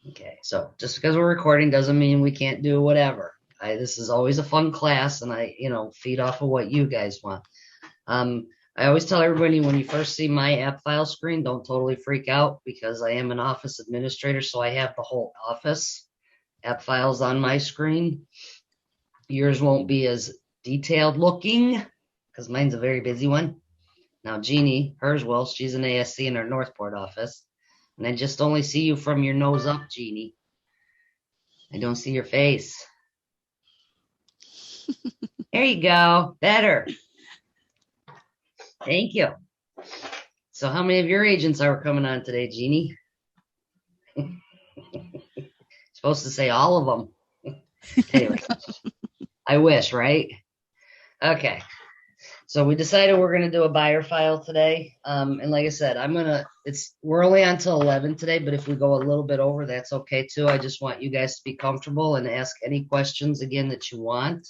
Okay, so just because we're recording doesn't mean we can't do whatever. This is always a fun class, and I, feed off of what you guys want. I always tell everybody when you first see my Appfile screen, don't totally freak out because I am an office administrator, so I have the whole office Appfiles on my screen. Yours won't be as detailed looking because mine's a very busy one. Now, Jeannie, hers will. She's an ASC in our Northport office. And I just only see you from your nose up, Jeannie. I don't see your face. There you go. Better. Thank you. So how many of your agents are coming on today, Jeannie? Supposed to say all of them. Anyway, I wish, right? Okay. So we decided we're going to do a buyer file today. And like I said, we're only on till 11 today, but if we go a little bit over, that's okay too. I just want you guys to be comfortable and ask any questions again that you want.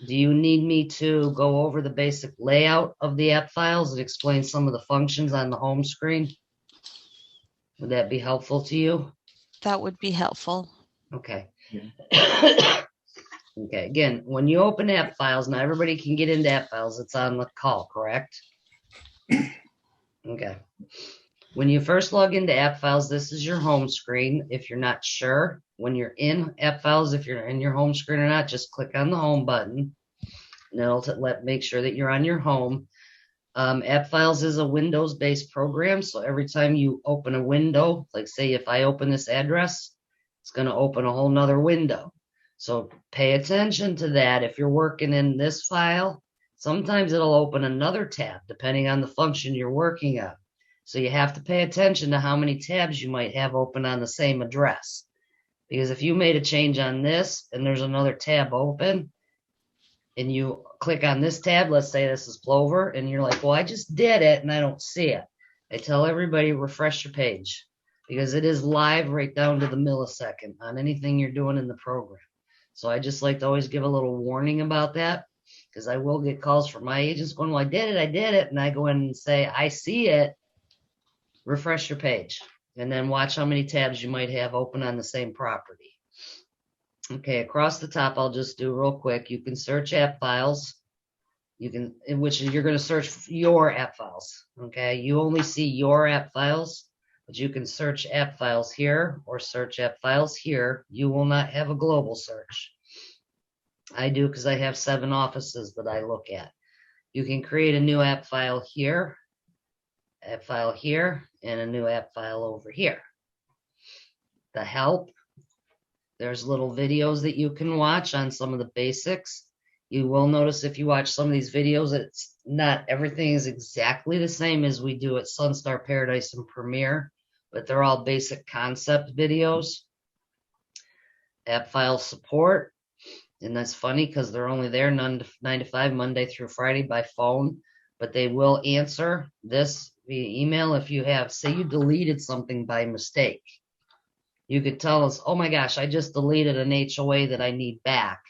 Do you need me to go over the basic layout of the Appfiles and explain some of the functions on the home screen? Would that be helpful to you? That would be helpful. Okay. Yeah. Okay, again, when you open Appfiles, now everybody can get into Appfiles. It's on the call, correct? Okay. When you first log into Appfiles, this is your home screen. If you're not sure, when you're in Appfiles, if you're in your home screen or not, just click on the home button. And it'll make sure that you're on your home. Appfiles is a Windows-based program, so every time you open a window, like say if I open this address, it's going to open a whole nother window. So pay attention to that. If you're working in this file, sometimes it'll open another tab depending on the function you're working on. So you have to pay attention to how many tabs you might have open on the same address. Because if you made a change on this and there's another tab open and you click on this tab, let's say this is Plover, and you're like, well, I just did it and I don't see it. I tell everybody refresh your page because it is live right down to the millisecond on anything you're doing in the program. So I just like to always give a little warning about that because I will get calls from my agents going, well, I did it. And I go in and say, I see it. Refresh your page and then watch how many tabs you might have open on the same property. Okay, across the top, I'll just do real quick. You can search Appfiles. You're going to search your Appfiles. Okay, you only see your Appfiles. But you can search Appfiles here or search Appfiles here. You will not have a global search. I do because I have 7 offices that I look at. You can create a new Appfile here, and a new Appfile over here. The help, there's little videos that you can watch on some of the basics. You will notice if you watch some of these videos that it's not everything is exactly the same as we do at Sunstar Paradise and Premiere, but they're all basic concept videos. Appfile support, and that's funny because they're only there 9 to 5 Monday through Friday by phone, but they will answer this via email if you have, say you deleted something by mistake. You could tell us, oh my gosh, I just deleted an HOA that I need back.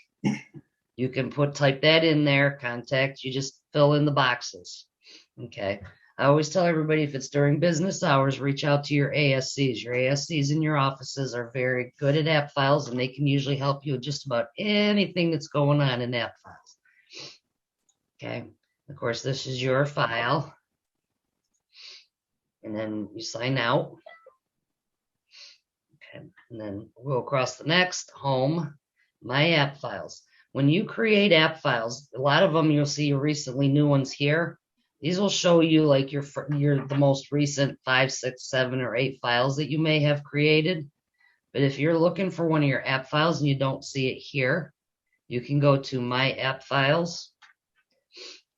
You can type that in there, contact, you just fill in the boxes. Okay. I always tell everybody if it's during business hours, reach out to your ASCs. Your ASCs in your offices are very good at Appfiles, and they can usually help you with just about anything that's going on in Appfiles. Okay. Of course, this is your file. And then you sign out. Okay. And then we'll go across the next, home, my Appfiles. When you create Appfiles, a lot of them you'll see recently new ones here. These will show you like the most recent 5, 6, 7, or 8 files that you may have created. But if you're looking for one of your Appfiles and you don't see it here, you can go to My Appfiles,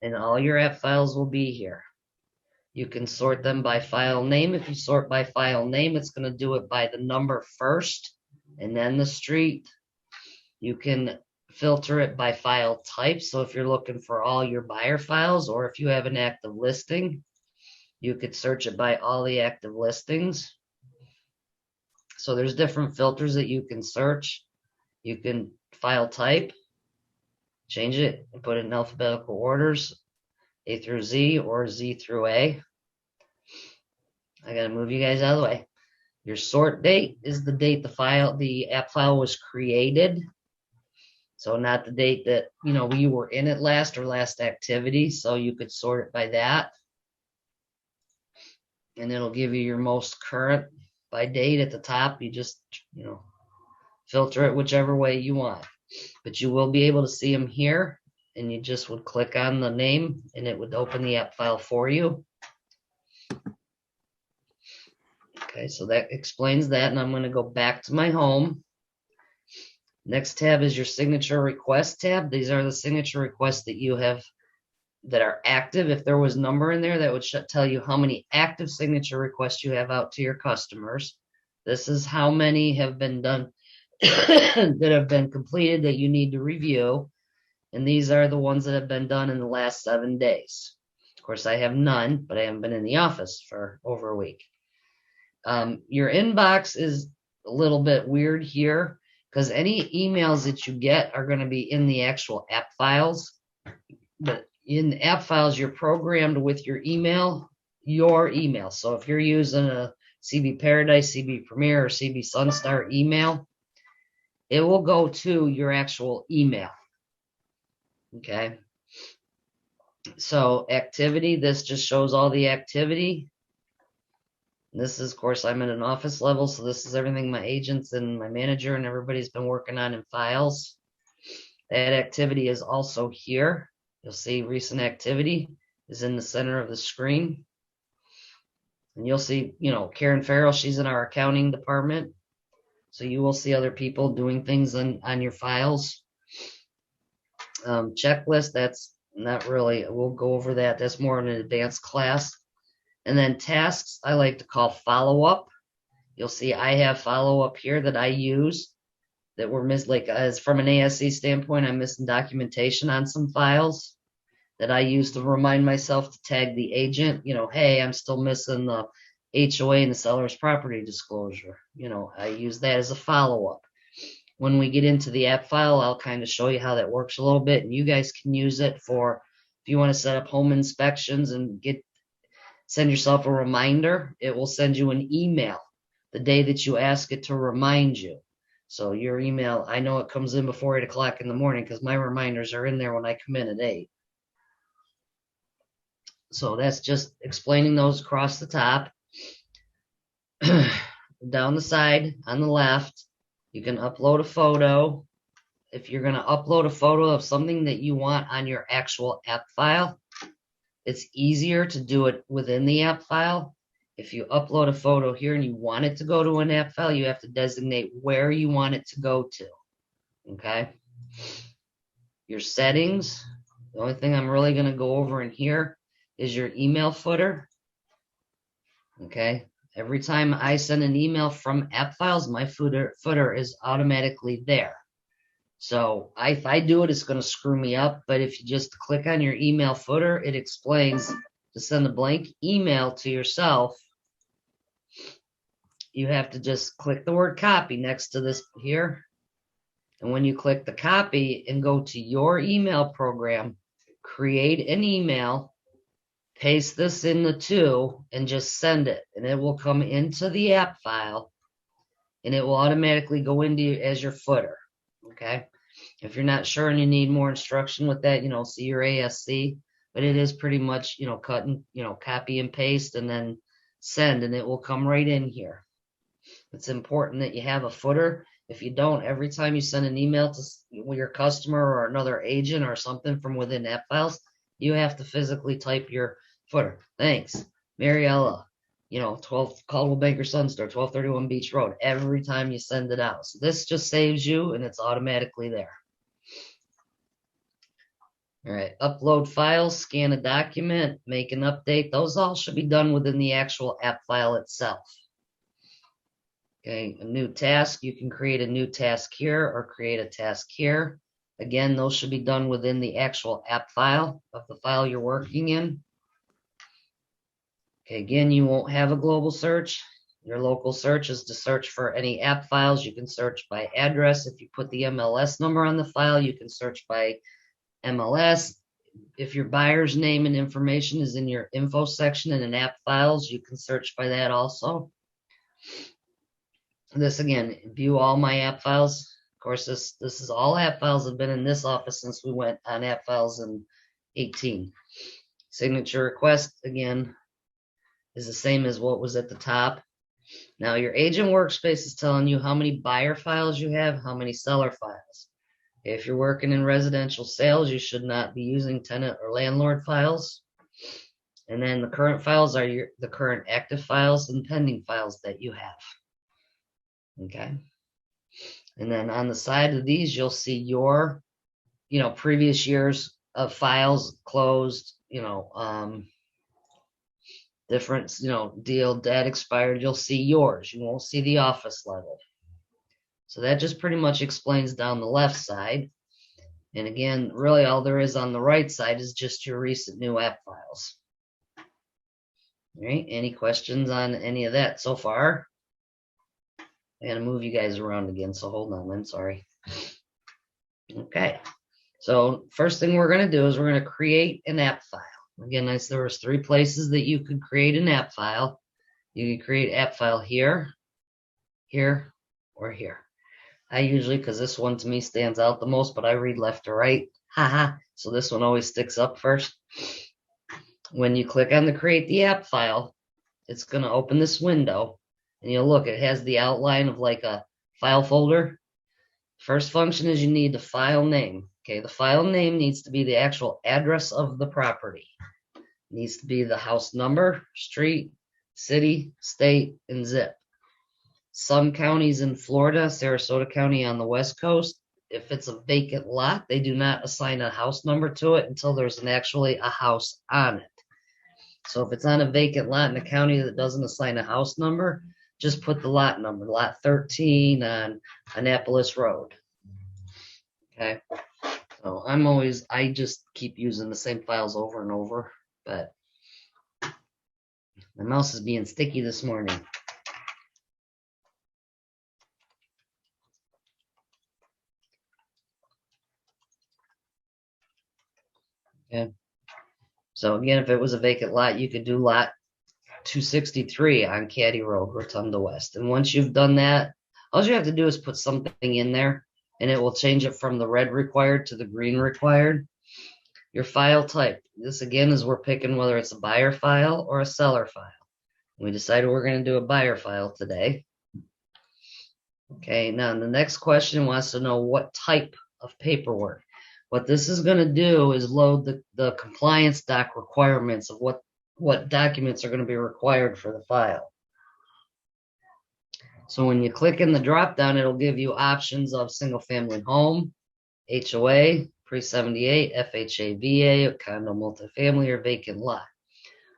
and all your Appfiles will be here. You can sort them by file name. If you sort by file name, it's going to do it by the number first and then the street. You can filter it by file type. So if you're looking for all your buyer files, or if you have an active listing, you could search it by all the active listings. So there's different filters that you can search. You can file type, change it and put it in alphabetical orders, A through Z or Z through A. I gotta move you guys out of the way. Your sort date is the date the app file was created. So not the date that, you were in it last or last activity. So you could sort it by that. And it'll give you your most current by date at the top. You just, filter it whichever way you want. But you will be able to see them here. And you just would click on the name and it would open the app file for you. Okay, so that explains that. And I'm going to go back to my home. Next tab is your signature request tab. These are the signature requests that you have that are active. If there was a number in there, that would tell you how many active signature requests you have out to your customers. This is how many have been done that have been completed that you need to review. And these are the ones that have been done in the last 7 days. Of course, I have none, but I haven't been in the office for over a week. Your inbox is a little bit weird here because any emails that you get are going to be in the actual app files. But in the app files, you're programmed with your email. So if you're using a CB Paradise, CB Premier, or CB Sunstar email, it will go to your actual email. Okay. So activity, this just shows all the activity. This is, of course, I'm at an office level, so this is everything my agents and my manager and everybody's been working on in files. That activity is also here. You'll see recent activity is in the center of the screen. And you'll see, Karen Farrell, she's in our accounting department. So you will see other people doing things on your files. Checklist, that's not really, we'll go over that. That's more in an advanced class. And then tasks, I like to call follow-up. You'll see I have follow-up here that I use that were missed, like as from an ASC standpoint, I'm missing documentation on some files that I use to remind myself to tag the agent, hey, I'm still missing the HOA and the seller's property disclosure. I use that as a follow-up. When we get into the app file, I'll kind of show you how that works a little bit, and you guys can use it for if you want to set up home inspections and send yourself a reminder. It will send you an email the day that you ask it to remind you. So your email, I know it comes in before 8 o'clock in the morning because my reminders are in there when I come in at 8. So that's just explaining those across the top. Down the side on the left, you can upload a photo. If you're going to upload a photo of something that you want on your actual app file, it's easier to do it within the app file. If you upload a photo here and you want it to go to an app file, you have to designate where you want it to go to. Okay. Your settings, the only thing I'm really going to go over in here is your email footer. Okay. Every time I send an email from Appfiles, my footer is automatically there. So if I do it, it's going to screw me up. But if you just click on your email footer, it explains to send a blank email to yourself. You have to just click the word copy next to this here. And when you click the copy and go to your email program, create an email, paste this in the to, and just send it. And it will come into the app file, and it will automatically go into you as your footer. Okay. If you're not sure and you need more instruction with that, see your ASC, but it is pretty much, cut and, copy and paste and then send, and it will come right in here. It's important that you have a footer. If you don't, every time you send an email to your customer or another agent or something from within Appfiles, you have to physically type your footer. Thanks, Mariella. 12 Caldwell Banker Sunstore, 1231 Beach Road, every time you send it out. So this just saves you and it's automatically there. All right, upload files, scan a document, make an update. Those all should be done within the actual app file itself. Okay, a new task, you can create a new task here or create a task here. Again, those should be done within the actual app file of the file you're working in. Okay, again, you won't have a global search. Your local search is to search for any app files. You can search by address. If you put the MLS number on the file, you can search by MLS. if your buyer's name and information is in your info section in an Appfiles, you can search by that also. This again, view all my Appfiles. Of course, this is all Appfiles have been in this office since we went on Appfiles in 18. Signature request again is the same as what was at the top. Now your agent workspace is telling you how many buyer files you have, how many seller files. If you're working in residential sales, you should not be using tenant or landlord files. And then the current files are the current active files and pending files that you have. Okay. And then on the side of these, you'll see your, previous years of files closed, different, deal, debt expired. You'll see yours. You won't see the office level. So that just pretty much explains down the left side. And again, really all there is on the right side is just your recent new app files. All right, any questions on any of that so far? I'm going to move you guys around again, so hold on, I'm sorry. Okay, so first thing we're going to do is we're going to create an app file. Again, there was 3 places that you could create an app file. You can create app file here, here, or here. I usually, because this one to me stands out the most, but I read left to right. Haha. So this one always sticks up first. When you click on the create the app file, it's going to open this window. And you'll look, it has the outline of like a file folder. First function is you need the file name. Okay, the file name needs to be the actual address of the property. It needs to be the house number, street, city, state, and zip. Some counties in Florida, Sarasota County on the West Coast, if it's a vacant lot, they do not assign a house number to it until there's actually a house on it. So if it's on a vacant lot in a county that doesn't assign a house number, just put the lot number, lot 13 on Annapolis Road. Okay. So I just keep using the same files over and over, but my mouse is being sticky this morning. Okay. So again, if it was a vacant lot, you could do lot 263 on Caddy Road, Rotunda West. And once you've done that, all you have to do is put something in there, and it will change it from the red required to the green required. Your file type. This again is we're picking whether it's a buyer file or a seller file. We decided we're going to do a buyer file today. Okay, now the next question wants to know what type of paperwork. What this is going to do is load the compliance doc requirements of what documents are going to be required for the file. So when you click in the drop down, it'll give you options of single family home, HOA, pre-78, FHA, VA, condo multifamily, or vacant lot.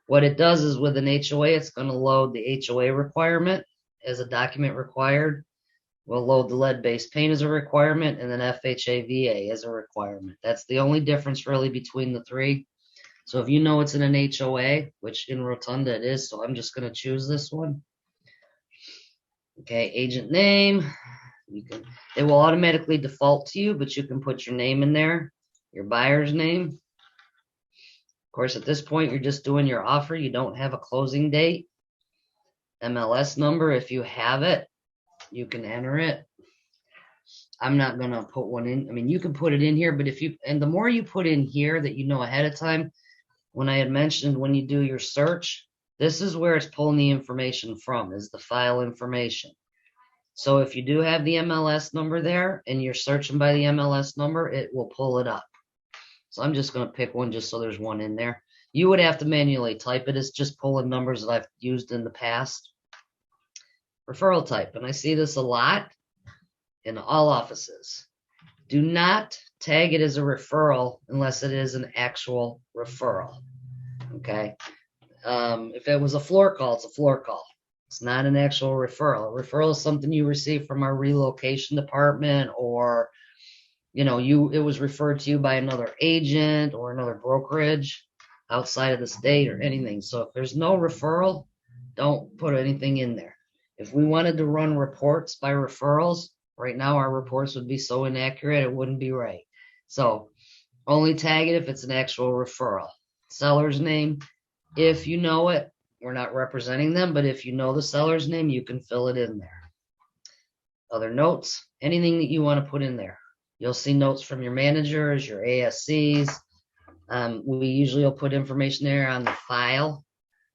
What it does is with an HOA, it's going to load the HOA requirement as a document required. We'll load the lead-based paint as a requirement, and then FHA, VA as a requirement. That's the only difference really between the 3. So if you know it's in an HOA, which in Rotunda it is, so I'm just going to choose this one. Okay, agent name. It will automatically default to you, but you can put your name in there, your buyer's name. Of course, at this point, you're just doing your offer. You don't have a closing date. MLS number, if you have it, you can enter it. I'm not going to put one in. I mean, you can put it in here, but and the more you put in here that you know ahead of time, when I had mentioned when you do your search, this is where it's pulling the information from, is the file information. So if you do have the MLS number there and you're searching by the MLS number, it will pull it up. So I'm just going to pick one just so there's one in there. You would have to manually type it. It's just pulling numbers that I've used in the past. Referral type, and I see this a lot in all offices. Do not tag it as a referral unless it is an actual referral. Okay. If it was a floor call, it's a floor call. It's not an actual referral. A referral is something you receive from our relocation department, or it was referred to you by another agent or another brokerage outside of the state or anything. So if there's no referral, don't put anything in there. If we wanted to run reports by referrals, right now our reports would be so inaccurate it wouldn't be right. So Only tag it if it's an actual referral. Seller's name, if you know it, we're not representing them, but if you know the seller's name, you can fill it in there. Other notes, anything that you want to put in there. You'll see notes from your managers, your ASCs. We usually will put information there on the file.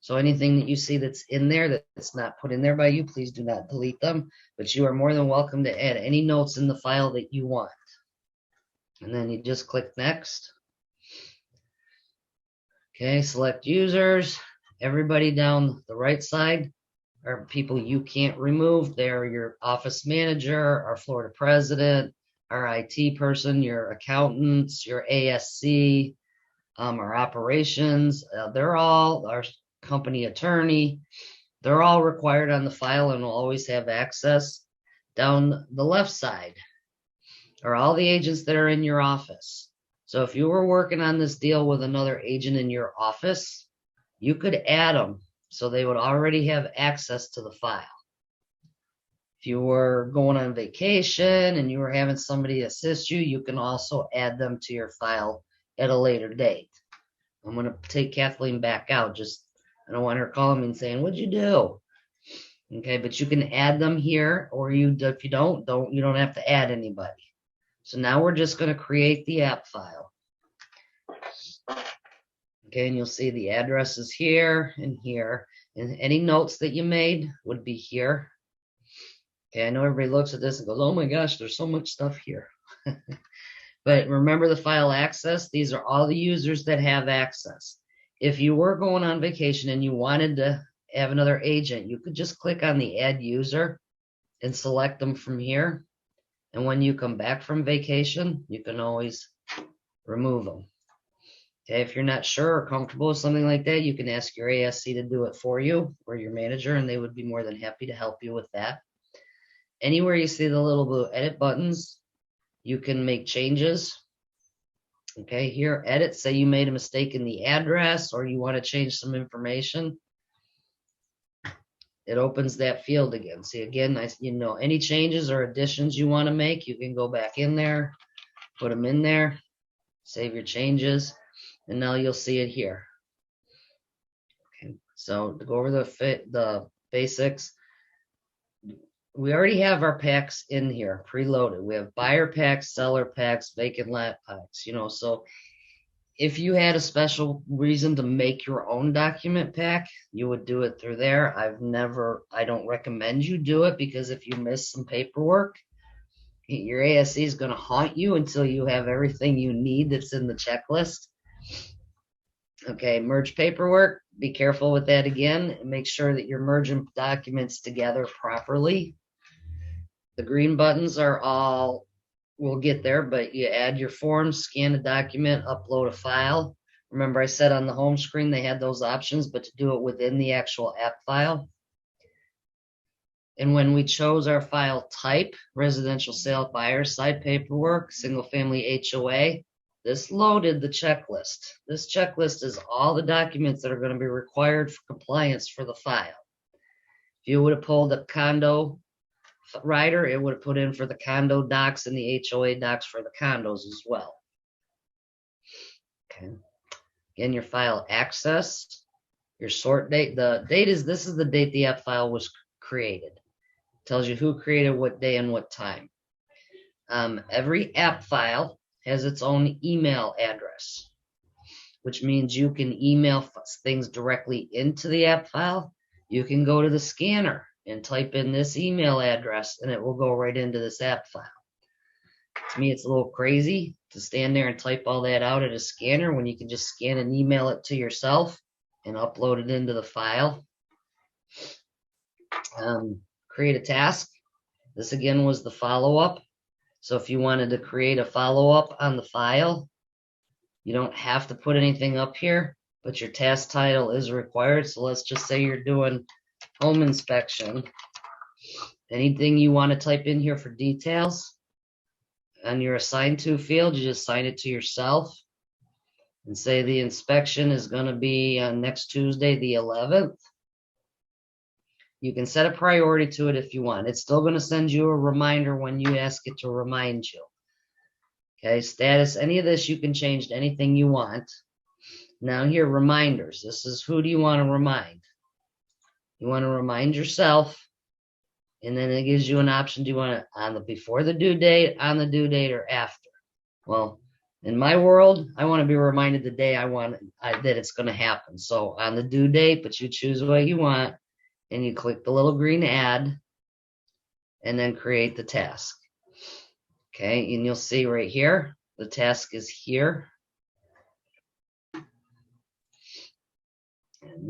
So anything that you see that's in there that's not put in there by you, please do not delete them. But you are more than welcome to add any notes in the file that you want. And then you just click next. Okay, select users. Everybody down the right side are people you can't remove. They're your office manager, our Florida president, our IT person, your accountants, your ASC, our operations. They're all our company attorney. They're all required on the file and will always have access. Down the left side are all the agents that are in your office. So if you were working on this deal with another agent in your office, you could add them so they would already have access to the file. If you were going on vacation and you were having somebody assist you, you can also add them to your file at a later date. I'm going to take Kathleen back out. I don't want her calling me and saying, "What'd you do?" Okay, but you can add them here, or if you don't have to add anybody. So now we're just going to create the app file. Okay, and you'll see the addresses here and here, and any notes that you made would be here. Okay, I know everybody looks at this and goes, "Oh my gosh, there's so much stuff here." But remember the file access, these are all the users that have access. If you were going on vacation and you wanted to have another agent, you could just click on the add user and select them from here. And when you come back from vacation, you can always remove them. Okay, if you're not sure or comfortable with something like that, you can ask your ASC to do it for you or your manager, and they would be more than happy to help you with that. Anywhere you see the little blue edit buttons, you can make changes. Okay, here, edit, say you made a mistake in the address or you want to change some information. It opens that field again. See, again, any changes or additions you want to make, you can go back in there, put them in there, save your changes, and now you'll see it here. Okay, so to go over the basics, we already have our packs in here preloaded. We have buyer packs, seller packs, vacant lot packs, so if you had a special reason to make your own document pack, you would do it through there. I don't recommend you do it because if you miss some paperwork, your ASC is going to haunt you until you have everything you need that's in the checklist. Okay, merge paperwork. Be careful with that again. Make sure that you're merging documents together properly. The green buttons are all, we'll get there, but you add your forms, scan a document, upload a file. Remember I said on the home screen they had those options, but to do it within the actual app file. And when we chose our file type, residential sale buyer side paperwork, single family HOA, this loaded the checklist. This checklist is all the documents that are going to be required for compliance for the file. If you would have pulled a condo rider, it would have put in for the condo docs and the HOA docs for the condos as well. Okay. Again, your file access, your sort date. This is the date the app file was created. It tells you who created what day and what time. Every app file has its own email address, which means you can email things directly into the app file. You can go to the scanner and type in this email address and it will go right into this app file. To me, it's a little crazy to stand there and type all that out at a scanner when you can just scan and email it to yourself and upload it into the file. Create a task. This again was the follow-up. So if you wanted to create a follow-up on the file, you don't have to put anything up here, but your task title is required. So let's just say you're doing home inspection. Anything you want to type in here for details on your assigned to field, you just sign it to yourself and say the inspection is going to be on next Tuesday, the 11th. You can set a priority to it if you want. It's still going to send you a reminder when you ask it to remind you. Okay, status, any of this you can change to anything you want. Now here, reminders. This is who do you want to remind? You want to remind yourself, and then it gives you an option. Do you want it on the before the due date, on the due date, or after? Well, in my world, I want to be reminded the day that it's going to happen. So on the due date, but you choose what you want, and you click the little green add, and then create the task. Okay, and you'll see right here, the task is here.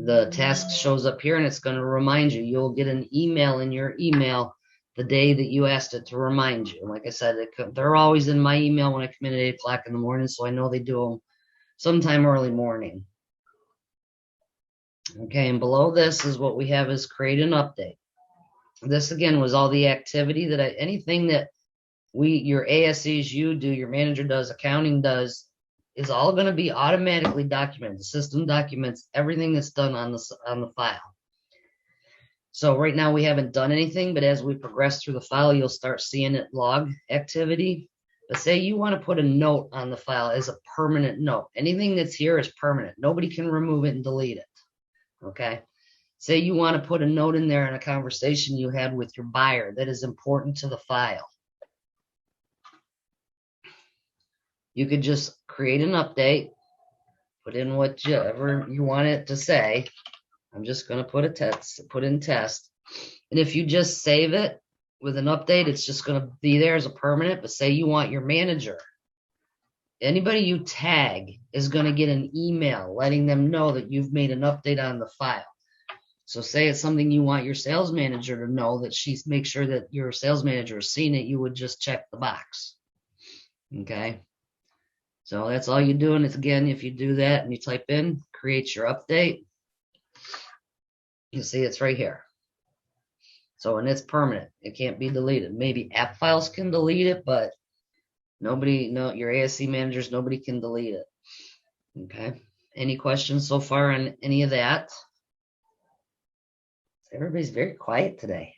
The task shows up here, and it's going to remind you. You'll get an email in your email the day that you asked it to remind you. And like I said, they're always in my email when I come in at 8 o'clock in the morning, so I know they do them sometime early morning. Okay, and below this is what we have is create an update. This again was all the activity that anything that your ASCs, you do, your manager does, accounting does, is all going to be automatically documented. The system documents everything that's done on the file. So right now we haven't done anything, but as we progress through the file, you'll start seeing it log activity. But say you want to put a note on the file as a permanent note. Anything that's here is permanent. Nobody can remove it and delete it. Okay. Say you want to put a note in there in a conversation you had with your buyer that is important to the file. You could just create an update, put in whatever you want it to say. I'm just going to put in test. And if you just save it with an update, it's just going to be there as a permanent. But say you want your manager, anybody you tag is going to get an email letting them know that you've made an update on the file. So say it's something you want your sales manager to know, that make sure that your sales manager has seen it, you would just check the box. Okay. So that's all you're doing. It's again, if you do that and you type in, create your update, you see it's right here. So, and it's permanent. It can't be deleted. Maybe Appfiles can delete it, but your ASC managers, nobody can delete it. Okay. Any questions so far on any of that? Everybody's very quiet today.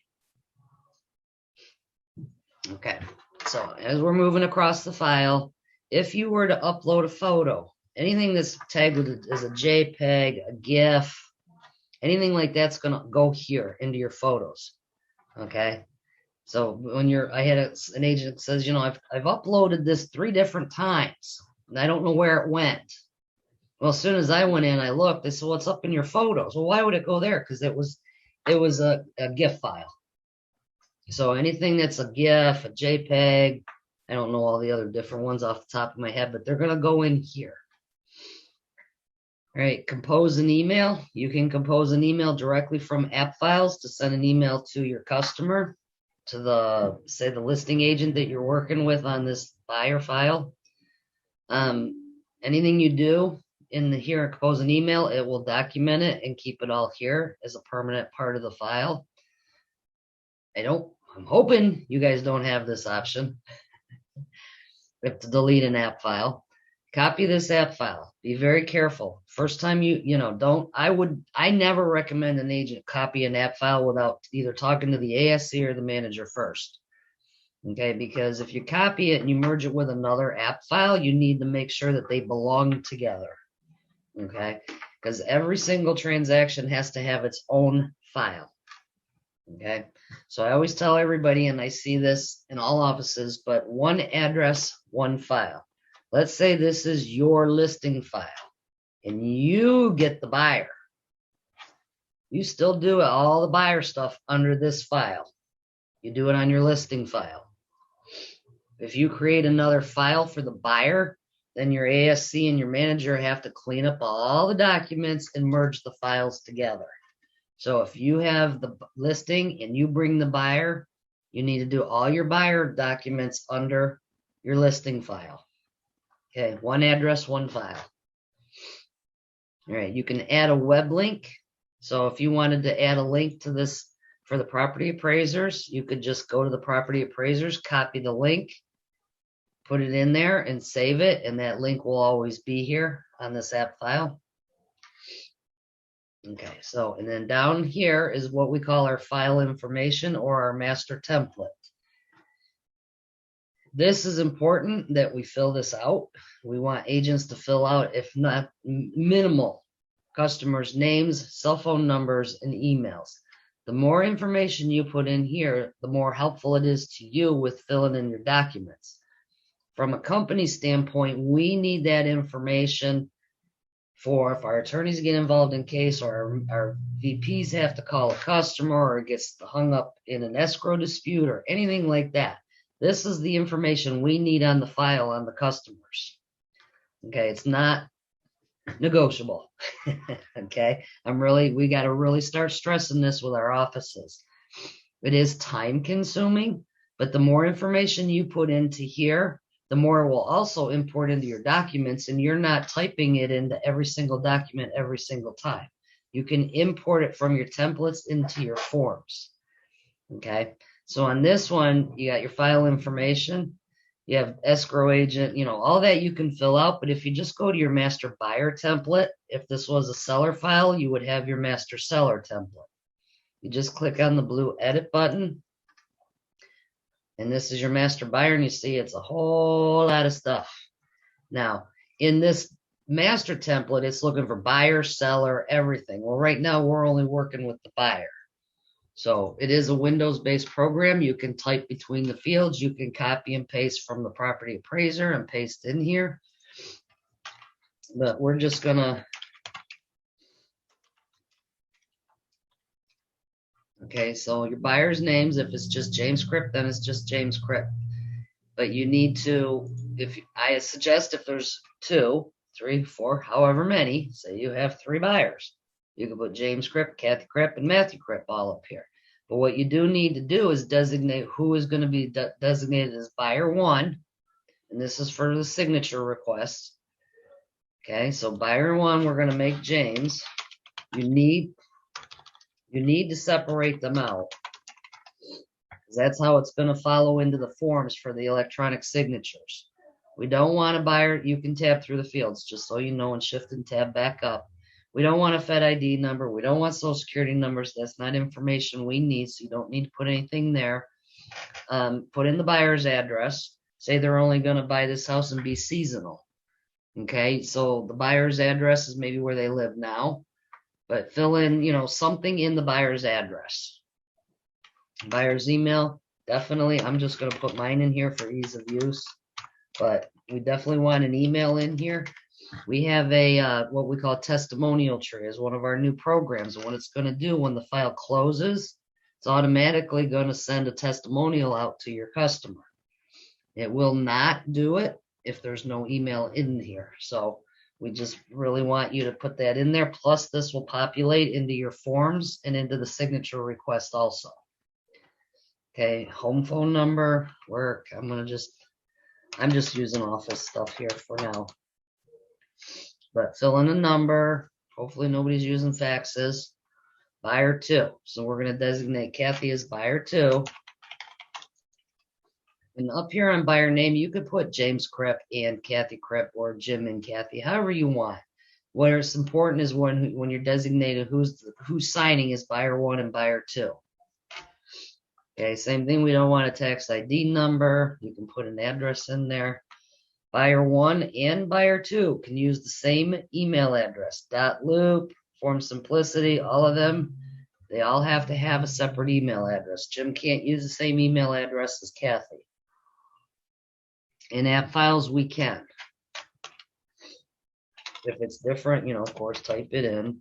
Okay. So as we're moving across the file, if you were to upload a photo, anything that's tagged as a JPEG, a GIF, anything like that's going to go here into your photos. Okay. So when I had an agent that says, I've uploaded this 3 different times and I don't know where it went. Well, as soon as I went in, I looked, they said, what's up in your photos? Well, why would it go there? Because it was a GIF file. So anything that's a GIF, a JPEG, I don't know all the other different ones off the top of my head, but they're going to go in here. All right, compose an email. You can compose an email directly from Appfiles to send an email to your customer, to say the listing agent that you're working with on this buyer file. Anything you do in here, compose an email, it will document it and keep it all here as a permanent part of the file. I'm hoping you guys don't have this option. We have to delete an app file. Copy this app file. Be very careful. First time I never recommend an agent copy an app file without either talking to the ASC or the manager first. Okay, because if you copy it and you merge it with another app file, you need to make sure that they belong together. Okay, because every single transaction has to have its own file. Okay, so I always tell everybody, and I see this in all offices, but one address, one file. Let's say this is your listing file and you get the buyer. You still do all the buyer stuff under this file. You do it on your listing file. If you create another file for the buyer, then your ASC and your manager have to clean up all the documents and merge the files together. So if you have the listing and you bring the buyer, you need to do all your buyer documents under your listing file. Okay, one address, one file. All right, you can add a web link. So if you wanted to add a link to this for the property appraisers, you could just go to the property appraisers, copy the link, put it in there and save it, and that link will always be here on this app file. Okay, so, and then down here is what we call our file information or our master template. This is important that we fill this out. We want agents to fill out, if not minimal, customers' names, cell phone numbers, and emails. The more information you put in here, the more helpful it is to you with filling in your documents. From a company standpoint, we need that information for if our attorneys get involved in case, or our VPs have to call a customer, or it gets hung up in an escrow dispute or anything like that. This is the information we need on the file on the customers. Okay, it's not negotiable. Okay, we got to really start stressing this with our offices. It is time consuming, but the more information you put into here, the more it will also import into your documents, and you're not typing it into every single document every single time. You can import it from your templates into your forms. Okay, so on this one, you got your file information, you have escrow agent, all that you can fill out. But if you just go to your master buyer template, if this was a seller file, you would have your master seller template. You just click on the blue edit button, and this is your master buyer, and you see it's a whole lot of stuff. Now, in this master template, it's looking for buyer, seller, everything. Well, right now we're only working with the buyer. So it is a Windows-based program. You can type between the fields. You can copy and paste from the property appraiser and paste in here. But we're just gonna, okay, so your buyer's names, if it's just James Cripp, then it's just James Cripp. But you need to, I suggest if there's 2, 3, 4, however many, say you have 3 buyers, you can put James Cripp, Kathy Cripp, and Matthew Cripp all up here. But what you do need to do is designate who is going to be designated as buyer 1, and this is for the signature request. Okay, so buyer 1, we're going to make James. You need to separate them out. That's how it's going to follow into the forms for the electronic signatures. We don't want a buyer. You can tab through the fields, just so you know, and shift and tab back up. We don't want a Fed ID number. We don't want social security numbers. That's not information we need, so you don't need to put anything there. Put in the buyer's address. Say they're only going to buy this house and be seasonal. Okay, so the buyer's address is maybe where they live now, but fill in, something in the buyer's address. Buyer's email, definitely. I'm just going to put mine in here for ease of use, but we definitely want an email in here. We have a what we call testimonial tree as one of our new programs, and what it's going to do when the file closes, it's automatically going to send a testimonial out to your customer. It will not do it if there's no email in here. So we just really want you to put that in there. Plus, this will populate into your forms and into the signature request also. Okay, home phone number, work. I'm just using office stuff here for now. But fill in a number. Hopefully nobody's using faxes. Buyer 2. So we're going to designate Kathy as buyer 2. And up here on buyer name, you could put James Cripp and Kathy Cripp, or Jim and Kathy, however you want. What's important is when you're designated who's signing is buyer 1 and buyer 2. Okay, same thing. We don't want a tax ID number. You can put an address in there. Buyer 1 and buyer 2 can use the same email address. .loop, Form Simplicity, all of them, they all have to have a separate email address. Jim can't use the same email address as Kathy. In Appfiles, we can. If it's different, of course, type it in.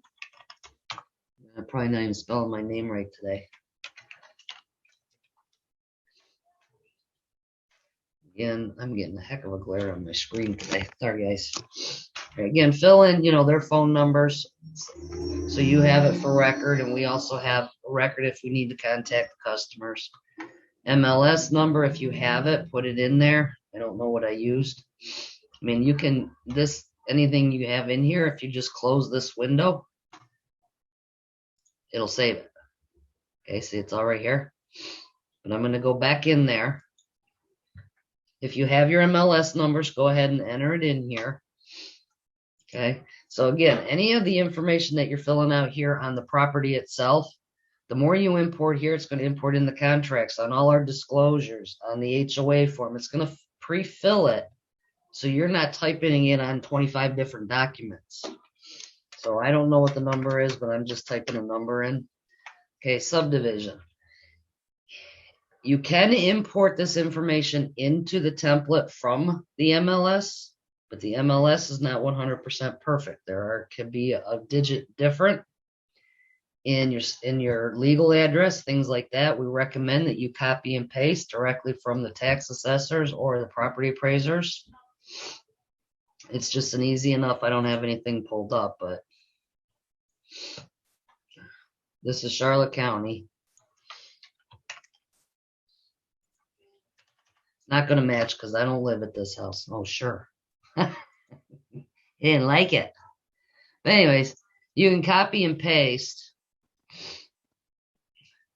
I'm probably not even spelling my name right today. Again, I'm getting a heck of a glare on my screen today. Sorry, guys. Again, fill in, their phone numbers, so you have it for record, and we also have a record if we need to contact the customers. MLS number, if you have it, put it in there. I don't know what I used. I mean, you can, anything you have in here, if you just close this window, it'll save it. Okay, see, it's all right here. But I'm going to go back in there. If you have your MLS numbers, go ahead and enter it in here. Okay, so again, any of the information that you're filling out here on the property itself, the more you import here, it's going to import in the contracts, on all our disclosures, on the HOA form. It's going to pre-fill it, so you're not typing it on 25 different documents. So I don't know what the number is, but I'm just typing a number in. Okay, subdivision. You can import this information into the template from the MLS, but the MLS is not 100% perfect. Could be a digit different in your legal address, things like that. We recommend that you copy and paste directly from the tax assessors or the property appraisers. It's just an easy enough. I don't have anything pulled up, but this is Charlotte County. Not going to match because I don't live at this house. Oh, sure. He didn't like it. But anyways, you can copy and paste.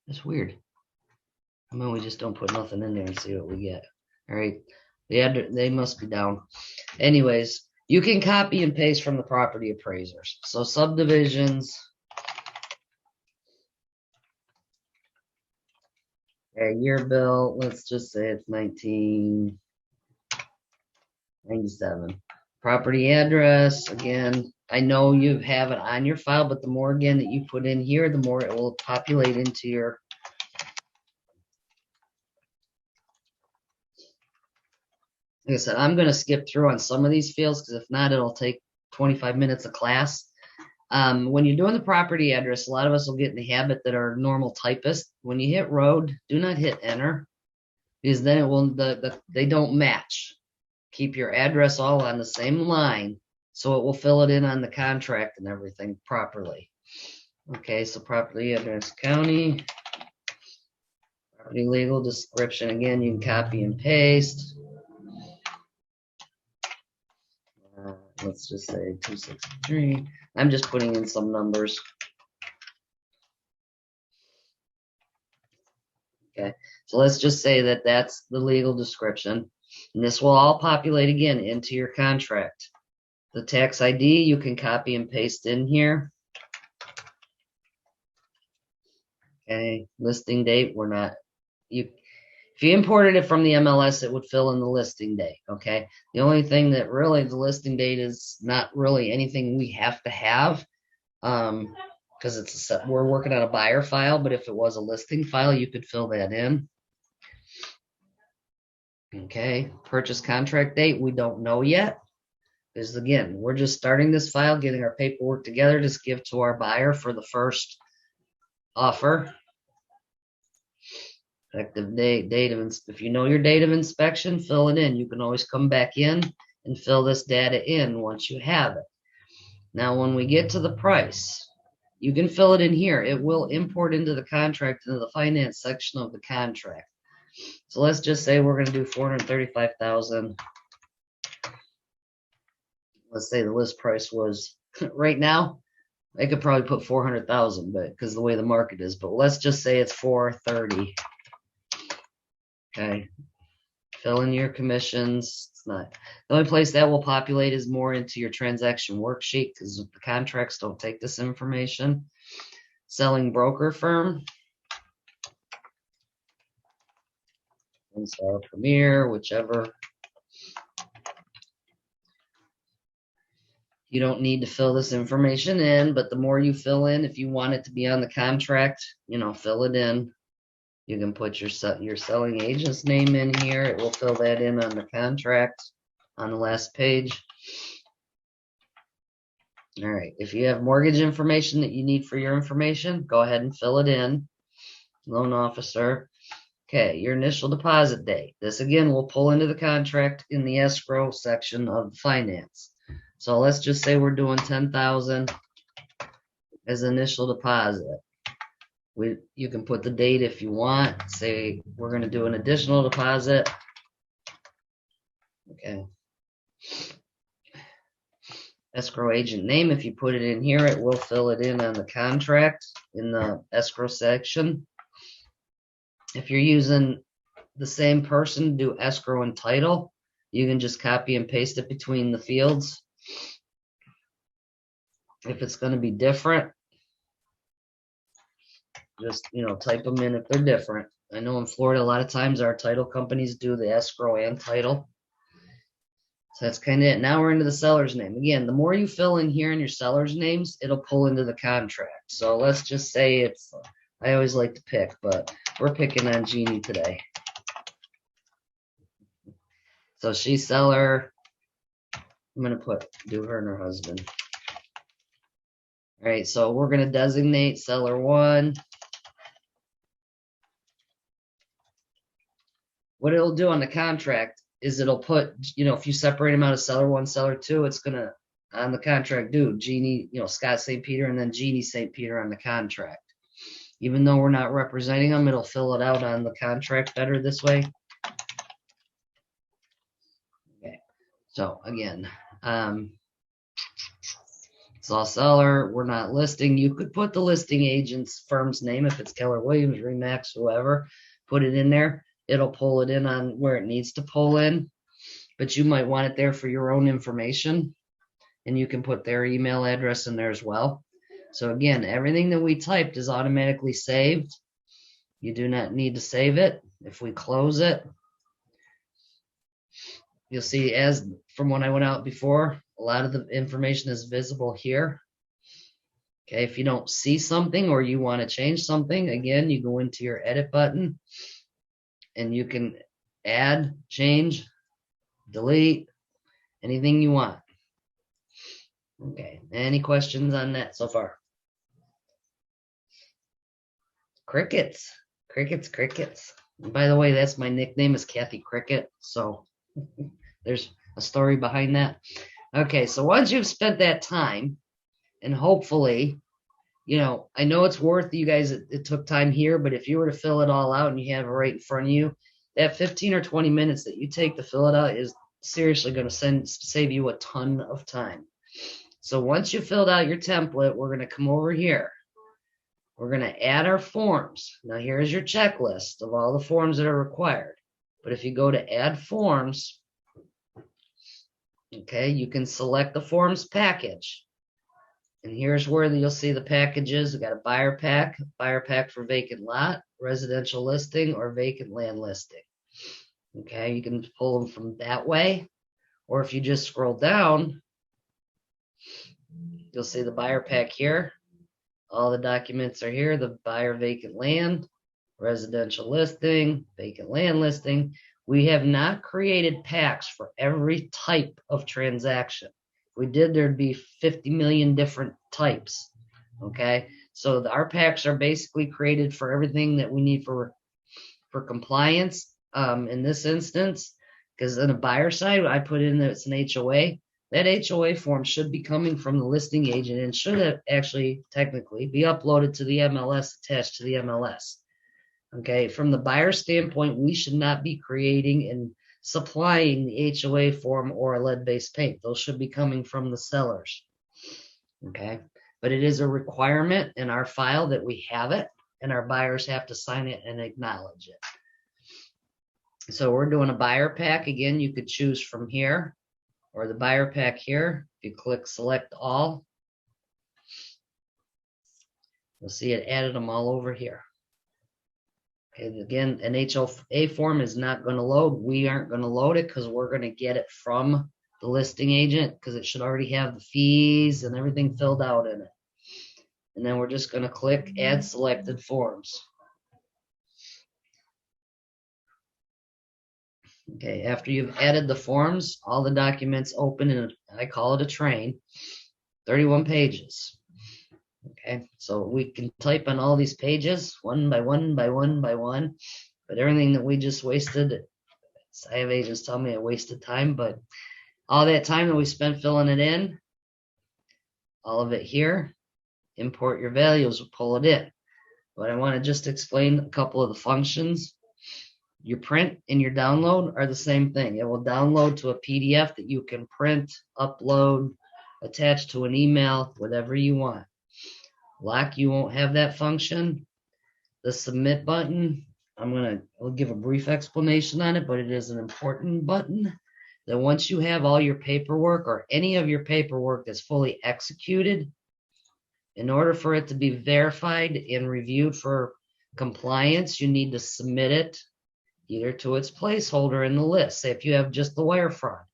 That's weird. I mean, we just don't put nothing in there and see what we get. All right. They must be down. Anyways, you can copy and paste from the property appraisers. So subdivisions. Year bill, let's just say it's 1997. Property address, again, I know you have it on your file, but the more again that you put in here, the more it will populate into your. Like I said, I'm going to skip through on some of these fields because if not, it'll take 25 minutes of class. When you're doing the property address, a lot of us will get in the habit that are normal typists. When you hit road, do not hit enter because then it will they don't match. Keep your address all on the same line so it will fill it in on the contract and everything properly. Okay, so property address county, property legal description. Again, you can copy and paste. Let's just say 263. I'm just putting in some numbers. Okay, so let's just say that that's the legal description. And this will all populate again into your contract. The tax ID you can copy and paste in here. Okay, listing date, if you imported it from the MLS, it would fill in the listing date, okay? The only thing that really the listing date is not really anything we have to have because we're working on a buyer file, but if it was a listing file, you could fill that in. Okay, purchase contract date, we don't know yet. Because again, we're just starting this file, getting our paperwork together to give to our buyer for the first offer. Effective date, if you know your date of inspection, fill it in. You can always come back in and fill this data in once you have it. Now, when we get to the price, you can fill it in here. It will import into the contract, into the finance section of the contract. So let's just say we're going to do $435,000. Let's say the list price was right now. I could probably put 400,000, but because of the way the market is. But let's just say it's 430. Okay. Fill in your commissions. It's not the only place that will populate is more into your transaction worksheet because the contracts don't take this information. Selling broker firm. Star Premier, whichever. You don't need to fill this information in, but the more you fill in, if you want it to be on the contract, fill it in. You can put your selling agent's name in here. It will fill that in on the contract on the last page. All right. If you have mortgage information that you need for your information, go ahead and fill it in. Loan officer. Okay, your initial deposit date. This again will pull into the contract in the escrow section of finance. So let's just say we're doing $10,000 as initial deposit. You can put the date if you want. Say we're going to do an additional deposit. Okay. Escrow agent name. If you put it in here, it will fill it in on the contract in the escrow section. If you're using the same person to do escrow and title, you can just copy and paste it between the fields. If it's going to be different, Just, type them in if they're different. I know in Florida, a lot of times our title companies do the escrow and title. So that's kind of it. Now we're into the seller's name. Again, the more you fill in here in your seller's names, it'll pull into the contract. So let's just say it's, I always like to pick, but we're picking on Jeannie today. So she's seller. I'm going to do her and her husband. All right, so we're going to designate seller one. What it'll do on the contract is it'll put, if you separate them out of seller one, seller two, it's going to, on the contract, do Jeannie, Scott St. Peter, and then Jeannie St. Peter on the contract. Even though we're not representing them, it'll fill it out on the contract better this way. Okay, so again, it's all seller. We're not listing. You could put the listing agent's firm's name if it's Keller Williams, Remax, whoever. Put it in there. It'll pull it in on where it needs to pull in, but you might want it there for your own information, and you can put their email address in there as well. So again, everything that we typed is automatically saved. You do not need to save it. If we close it, you'll see, as from when I went out before, a lot of the information is visible here. Okay, if you don't see something or you want to change something, again, you go into your edit button and you can add, change, delete, anything you want. Okay, any questions on that so far? Crickets, crickets, crickets. And by the way, that's my nickname is Kathy Cricket, so there's a story behind that. Okay, so once you've spent that time, and hopefully, I know it's worth you guys, it took time here, but if you were to fill it all out and you have it right in front of you, that 15 or 20 minutes that you take to fill it out is seriously going to save you a ton of time. So once you filled out your template, we're going to come over here. We're going to add our forms. Now here's your checklist of all the forms that are required. But if you go to add forms, okay, you can select the forms package. And here's where you'll see the packages. We got a buyer pack for vacant lot, residential listing, or vacant land listing. Okay, you can pull them from that way. Or if you just scroll down, you'll see the buyer pack here. All the documents are here. The buyer vacant land, residential listing, vacant land listing. We have not created packs for every type of transaction. If we did, there'd be 50 million different types. Okay, so our packs are basically created for everything that we need for compliance. In this instance, because on the buyer side, I put in that it's an HOA. That HOA form should be coming from the listing agent and should actually technically be uploaded to the MLS, attached to the MLS. Okay, from the buyer standpoint, we should not be creating and supplying the HOA form or a lead-based paint. Those should be coming from the sellers. Okay, but it is a requirement in our file that we have it, and our buyers have to sign it and acknowledge it. So we're doing a buyer pack. Again, you could choose from here or the buyer pack here. If you click select all, you'll see it added them all over here. Okay, again, an HOA form is not going to load. We aren't going to load it because we're going to get it from the listing agent because it should already have the fees and everything filled out in it. And then we're just going to click add selected forms. Okay, after you've added the forms, all the documents open in, I call it a train, 31 pages. Okay, so we can type on all these pages one by one by one by one, but everything that we just wasted, I have agents tell me I wasted time, but all that time that we spent filling it in, all of it here, import your values, will pull it in. But I want to just explain a couple of the functions. Your print and your download are the same thing. It will download to a PDF that you can print, upload, attach to an email, whatever you want. Lock, you won't have that function. The submit button, I'll give a brief explanation on it, but it is an important button that once you have all your paperwork or any of your paperwork that's fully executed, In order for it to be verified and reviewed for compliance, you need to submit it either to its placeholder in the list. Say if you have just the wire fraud,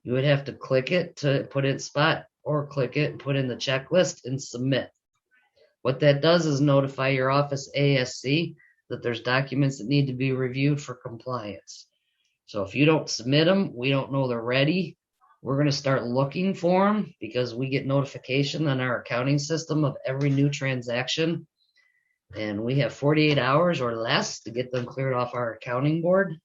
you would have to click it to put it in spot, or click it and put in the checklist and submit. What that does is notify your office ASC that there's documents that need to be reviewed for compliance. So if you don't submit them, we don't know they're ready. We're going to start looking for them because we get notification on our accounting system of every new transaction. And we have 48 hours or less to get them cleared off our accounting board.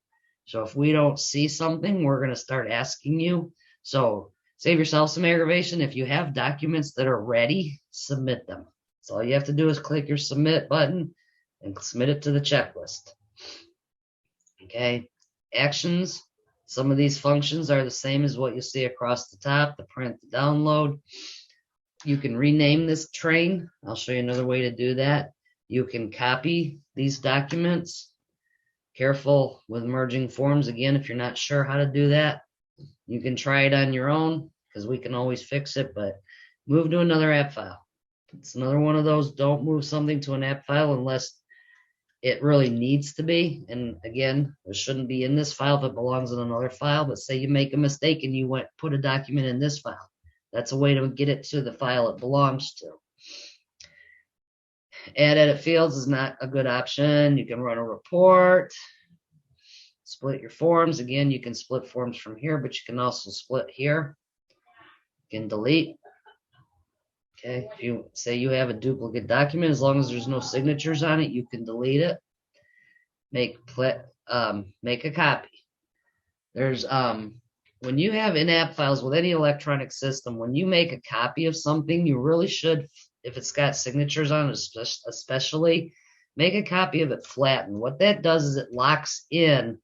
So if we don't see something, we're going to start asking you. So save yourself some aggravation. If you have documents that are ready, submit them. So all you have to do is click your submit button and submit it to the checklist. Okay, actions. Some of these functions are the same as what you see across the top, the print, the download. You can rename this train. I'll show you another way to do that. You can copy these documents. Careful with merging forms. Again, if you're not sure how to do that, you can try it on your own because we can always fix it, but move to another app file. It's another one of those, don't move something to an app file unless it really needs to be. And again, it shouldn't be in this file if it belongs in another file, but say you make a mistake and you put a document in this file. That's a way to get it to the file it belongs to. Add edit fields is not a good option. You can run a report, split your forms. Again, you can split forms from here, but you can also split here. You can delete. Okay, if you say you have a duplicate document, as long as there's no signatures on it, you can delete it. Make a copy. There's when you have in-app files with any electronic system, when you make a copy of something, you really should, if it's got signatures on it, especially, make a copy of it flattened. What that does is it locks in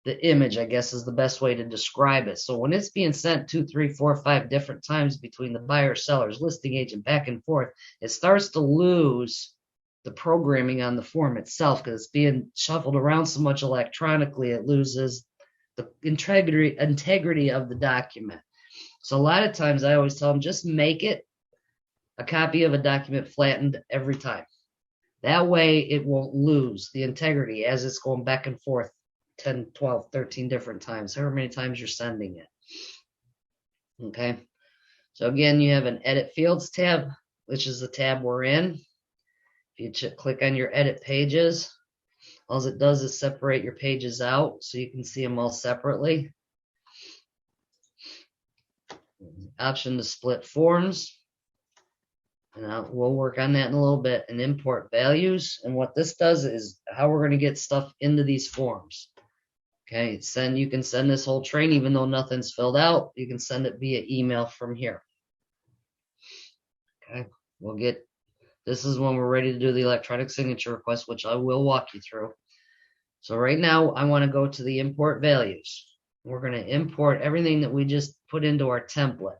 the image, I guess is the best way to describe it. So when it's being sent 2, 3, 4, 5 different times between the buyer, sellers, listing agent, back and forth, it starts to lose the programming on the form itself because it's being shuffled around so much electronically, it loses the integrity of the document. So a lot of times I always tell them, just make it a copy of a document flattened every time. That way it won't lose the integrity as it's going back and forth 10, 12, 13 different times, however many times you're sending it. Okay. So again, you have an edit fields tab, which is the tab we're in. If you click on your edit pages, all it does is separate your pages out so you can see them all separately. Option to split forms. And we'll work on that in a little bit. And import values. And what this does is how we're going to get stuff into these forms. Okay, you can send this whole train even though nothing's filled out. You can send it via email from here. Okay, this is when we're ready to do the electronic signature request, which I will walk you through. So right now I want to go to the import values. We're going to import everything that we just put into our template.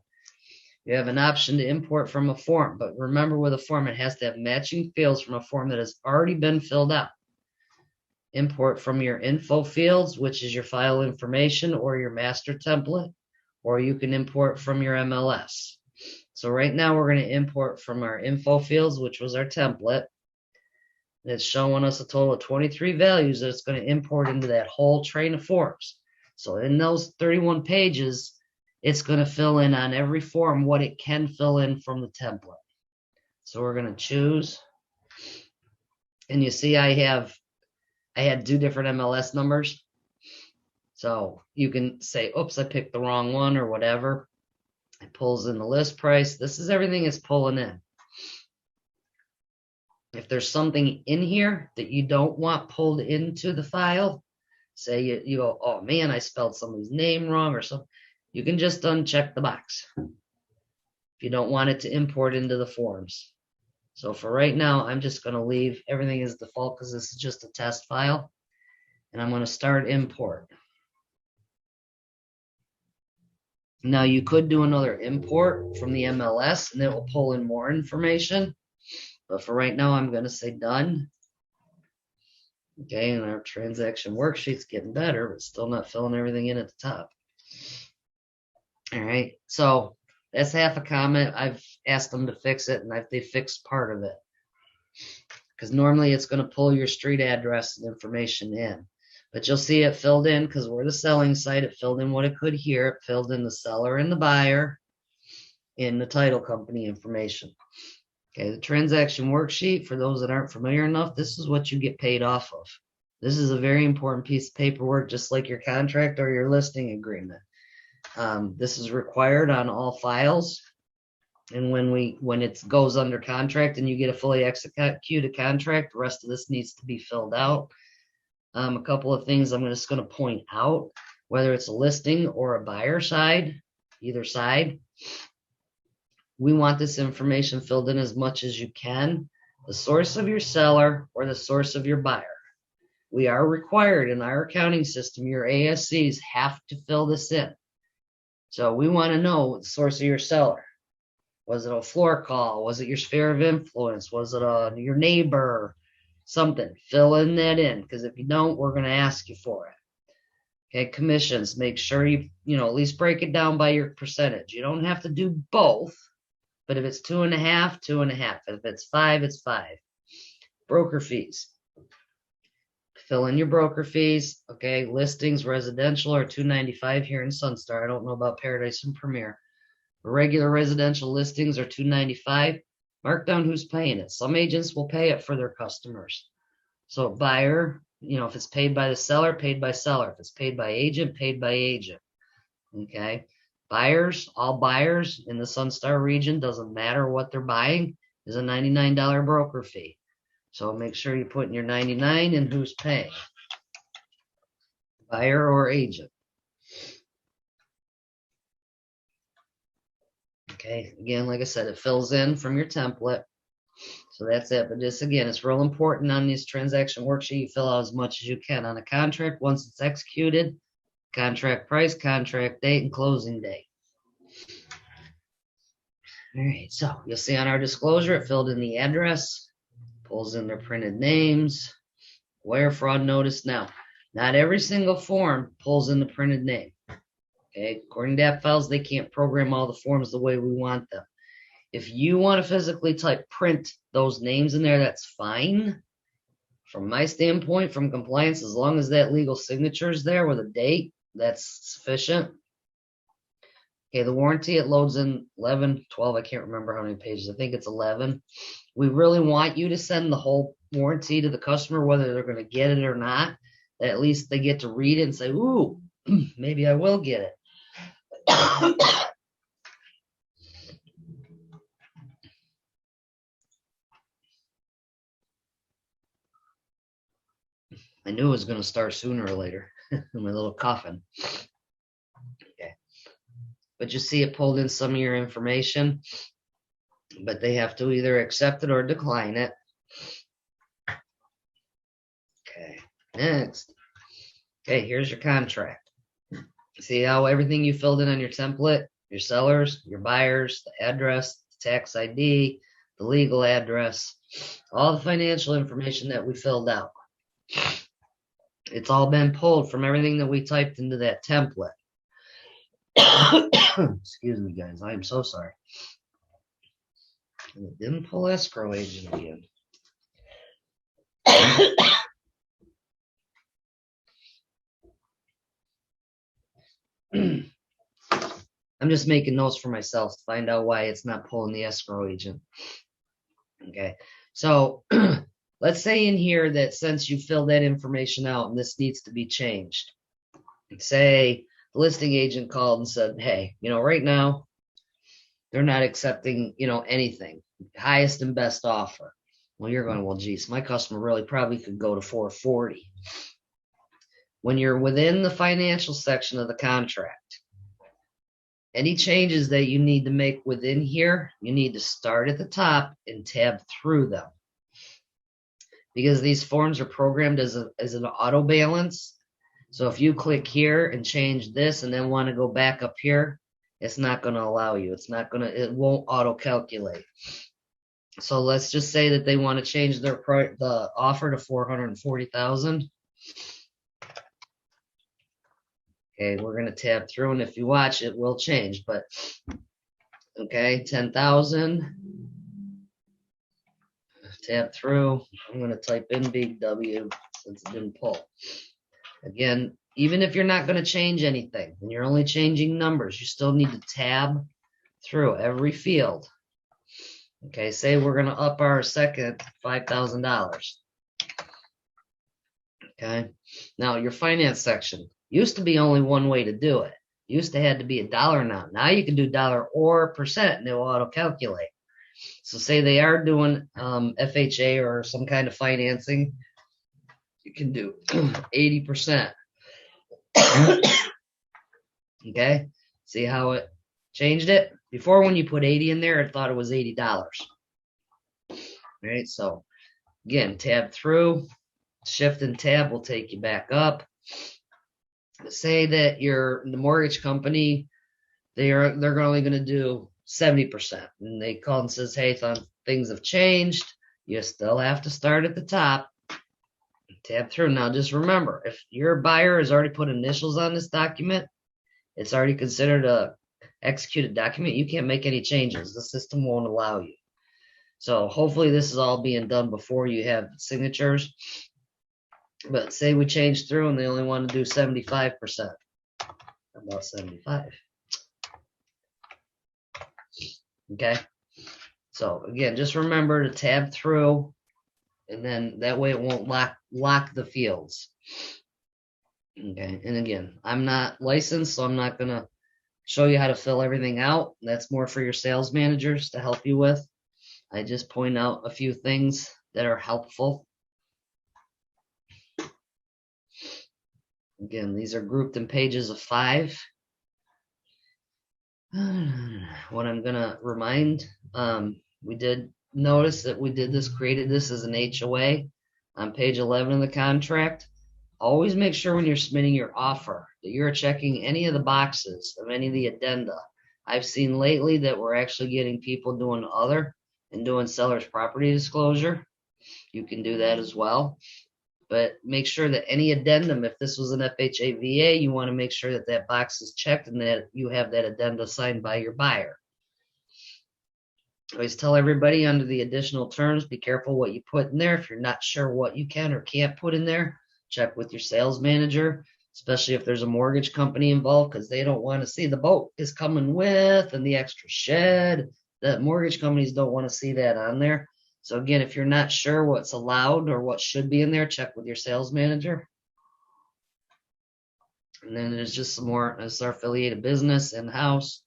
You have an option to import from a form, but remember with a form, it has to have matching fields from a form that has already been filled out. Import from your info fields, which is your file information or your master template, or you can import from your MLS. So right now we're going to import from our info fields, which was our template. It's showing us a total of 23 values that it's going to import into that whole train of forms. So in those 31 pages, it's going to fill in on every form what it can fill in from the template. So we're going to choose. And you see I had 2 different MLS numbers. So you can say, oops, I picked the wrong one or whatever. It pulls in the list price. This is everything it's pulling in. If there's something in here that you don't want pulled into the file, say you go, oh man, I spelled somebody's name wrong or something, you can just uncheck the box if you don't want it to import into the forms. So for right now, I'm just going to leave everything as default because this is just a test file. And I'm going to start import. Now you could do another import from the MLS and it will pull in more information. But for right now, I'm going to say done. Okay, and our transaction worksheet's getting better, but still not filling everything in at the top. All right, so That's half a comment. I've asked them to fix it, and they fixed part of it. Because normally it's going to pull your street address and information in. But you'll see it filled in because we're the selling site. It filled in what it could here. It filled in the seller and the buyer in the title company information. Okay, the transaction worksheet, for those that aren't familiar enough, this is what you get paid off of. This is a very important piece of paperwork, just like your contract or your listing agreement. This is required on all files. And when it goes under contract and you get a fully executed contract, the rest of this needs to be filled out. A couple of things I'm just going to point out, whether it's a listing or a buyer side, either side, we want this information filled in as much as you can. The source of your seller or the source of your buyer. We are required in our accounting system, your ASCs have to fill this in. So we want to know the source of your seller. Was it a floor call? Was it your sphere of influence? Was it your neighbor? Something. Fill in that in, because if you don't, we're going to ask you for it. Okay, commissions. Make sure you at least break it down by your percentage. You don't have to do both, but if it's 2.5, 2.5. If it's 5, it's 5. Broker fees. Fill in your broker fees. Okay, listings, residential are $295 here in Sunstar. I don't know about Paradise and Premier. Regular residential listings are $295. Mark down who's paying it. Some agents will pay it for their customers. So buyer, if it's paid by the seller, paid by seller. If it's paid by agent, paid by agent. Okay. Buyers, all buyers in the Sunstar region, doesn't matter what they're buying, is a $99 broker fee. So make sure you put in your 99 and who's paying. Buyer or agent. Okay, again, like I said, it fills in from your template. So that's it. But this, again, it's real important on this transaction worksheet. You fill out as much as you can on a contract. Once it's executed, contract price, contract date, and closing date. All right, so you'll see on our disclosure, it filled in the address, pulls in their printed names, wire fraud notice. Now, not every single form pulls in the printed name. Okay, according to Appfiles, they can't program all the forms the way we want them. If you want to physically print those names in there, that's fine. From my standpoint, from compliance, as long as that legal signature is there with a date, that's sufficient. Okay, the warranty, it loads in 11, 12, I can't remember how many pages. I think it's 11. We really want you to send the whole warranty to the customer, whether they're going to get it or not. At least they get to read it and say, ooh, maybe I will get it. I knew it was going to start sooner or later. My little coughing. Okay. But you see it pulled in some of your information, but they have to either accept it or decline it. Okay. Next. Okay, here's your contract. See how everything you filled in on your template, your sellers, your buyers, the address, the tax ID, the legal address, all the financial information that we filled out. It's all been pulled from everything that we typed into that template. Excuse me, guys. I am so sorry. And it didn't pull escrow agent again. I'm just making notes for myself to find out why it's not pulling the escrow agent. Okay, so let's say in here that since you filled that information out and this needs to be changed, say the listing agent called and said, hey, right now they're not accepting, anything, highest and best offer. Well, you're going, well, geez, my customer really probably could go to 440. When you're within the financial section of the contract, any changes that you need to make within here, you need to start at the top and tab through them. Because these forms are programmed as an auto balance. So if you click here and change this and then want to go back up here, it's not going to allow you. It won't auto calculate. So let's just say that they want to change the offer to 440,000. Okay, we're going to tab through, and if you watch, it will change. But Okay, 10,000. Tab through. I'm going to type in big W since it didn't pull. Again, even if you're not going to change anything and you're only changing numbers, you still need to tab through every field. Okay, say we're going to up our second $5,000. Okay, now your finance section used to be only one way to do it. Used to had to be a dollar amount. Now you can do dollar or percent and it will auto calculate. So say they are doing FHA or some kind of financing, you can do 80%. Okay, see how it changed it? Before, when you put 80 in there, it thought it was $80. All right, so again, tab through, shift and tab will take you back up. Say that the mortgage company, they're only going to do 70%, and they call and says, hey, things have changed. You still have to start at the top. Tab through. Now, just remember, if your buyer has already put initials on this document, it's already considered a executed document. You can't make any changes. The system won't allow you. So hopefully this is all being done before you have signatures. But say we change through and they only want to do 75%. About 75. Okay. So again, just remember to tab through, and then that way it won't lock the fields. Okay. And again, I'm not licensed, so I'm not going to show you how to fill everything out. That's more for your sales managers to help you with. I just point out a few things that are helpful. Again, these are grouped in pages of 5. What I'm going to remind, we did notice that we created this as an HOA on page 11 of the contract. Always make sure when you're submitting your offer that you're checking any of the boxes of any of the addenda. I've seen lately that we're actually getting people doing other and doing seller's property disclosure. You can do that as well. But make sure that any addendum, if this was an FHA VA, you want to make sure that that box is checked and that you have that addenda signed by your buyer. Always tell everybody under the additional terms, be careful what you put in there. If you're not sure what you can or can't put in there, check with your sales manager, especially if there's a mortgage company involved, because they don't want to see the boat is coming with and the extra shed. The mortgage companies don't want to see that on there. So again, if you're not sure what's allowed or what should be in there, check with your sales manager. And then there's just some more, as our affiliated business in-house.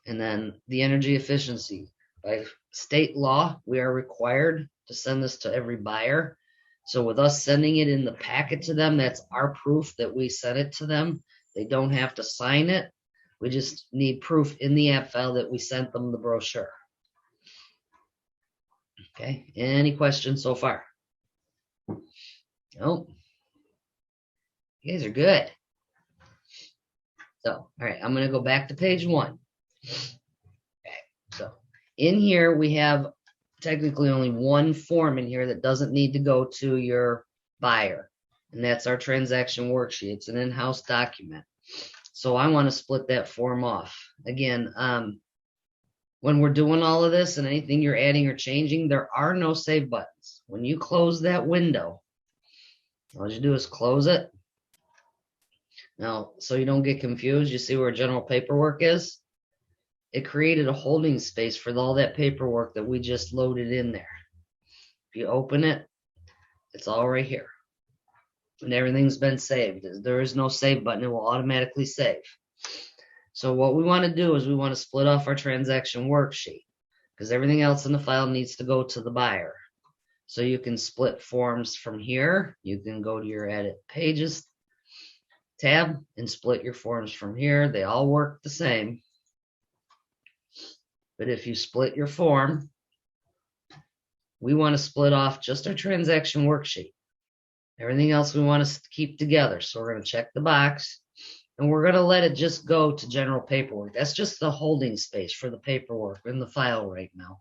And then the energy efficiency. By state law, we are required to send this to every buyer. So with us sending it in the packet to them, that's our proof that we sent it to them. They don't have to sign it. We just need proof in the Appfile that we sent them the brochure. Okay, any questions so far? Nope. You guys are good. So, all right, I'm going to go back to page 1. Okay, so in here we have technically only one form in here that doesn't need to go to your buyer, and that's our transaction worksheet. It's an in-house document. So I want to split that form off. Again, when we're doing all of this and anything you're adding or changing, there are no save buttons. When you close that window, all you do is close it. Now, so you don't get confused, you see where general paperwork is? It created a holding space for all that paperwork that we just loaded in there. If you open it, it's all right here. And everything's been saved. There is no save button. It will automatically save. So what we want to do is we want to split off our transaction worksheet because everything else in the file needs to go to the buyer. So you can split forms from here. You can go to your edit pages tab and split your forms from here. They all work the same. But if you split your form, we want to split off just our transaction worksheet. Everything else we want to keep together. So we're going to check the box and we're going to let it just go to general paperwork. That's just the holding space for the paperwork in the file right now.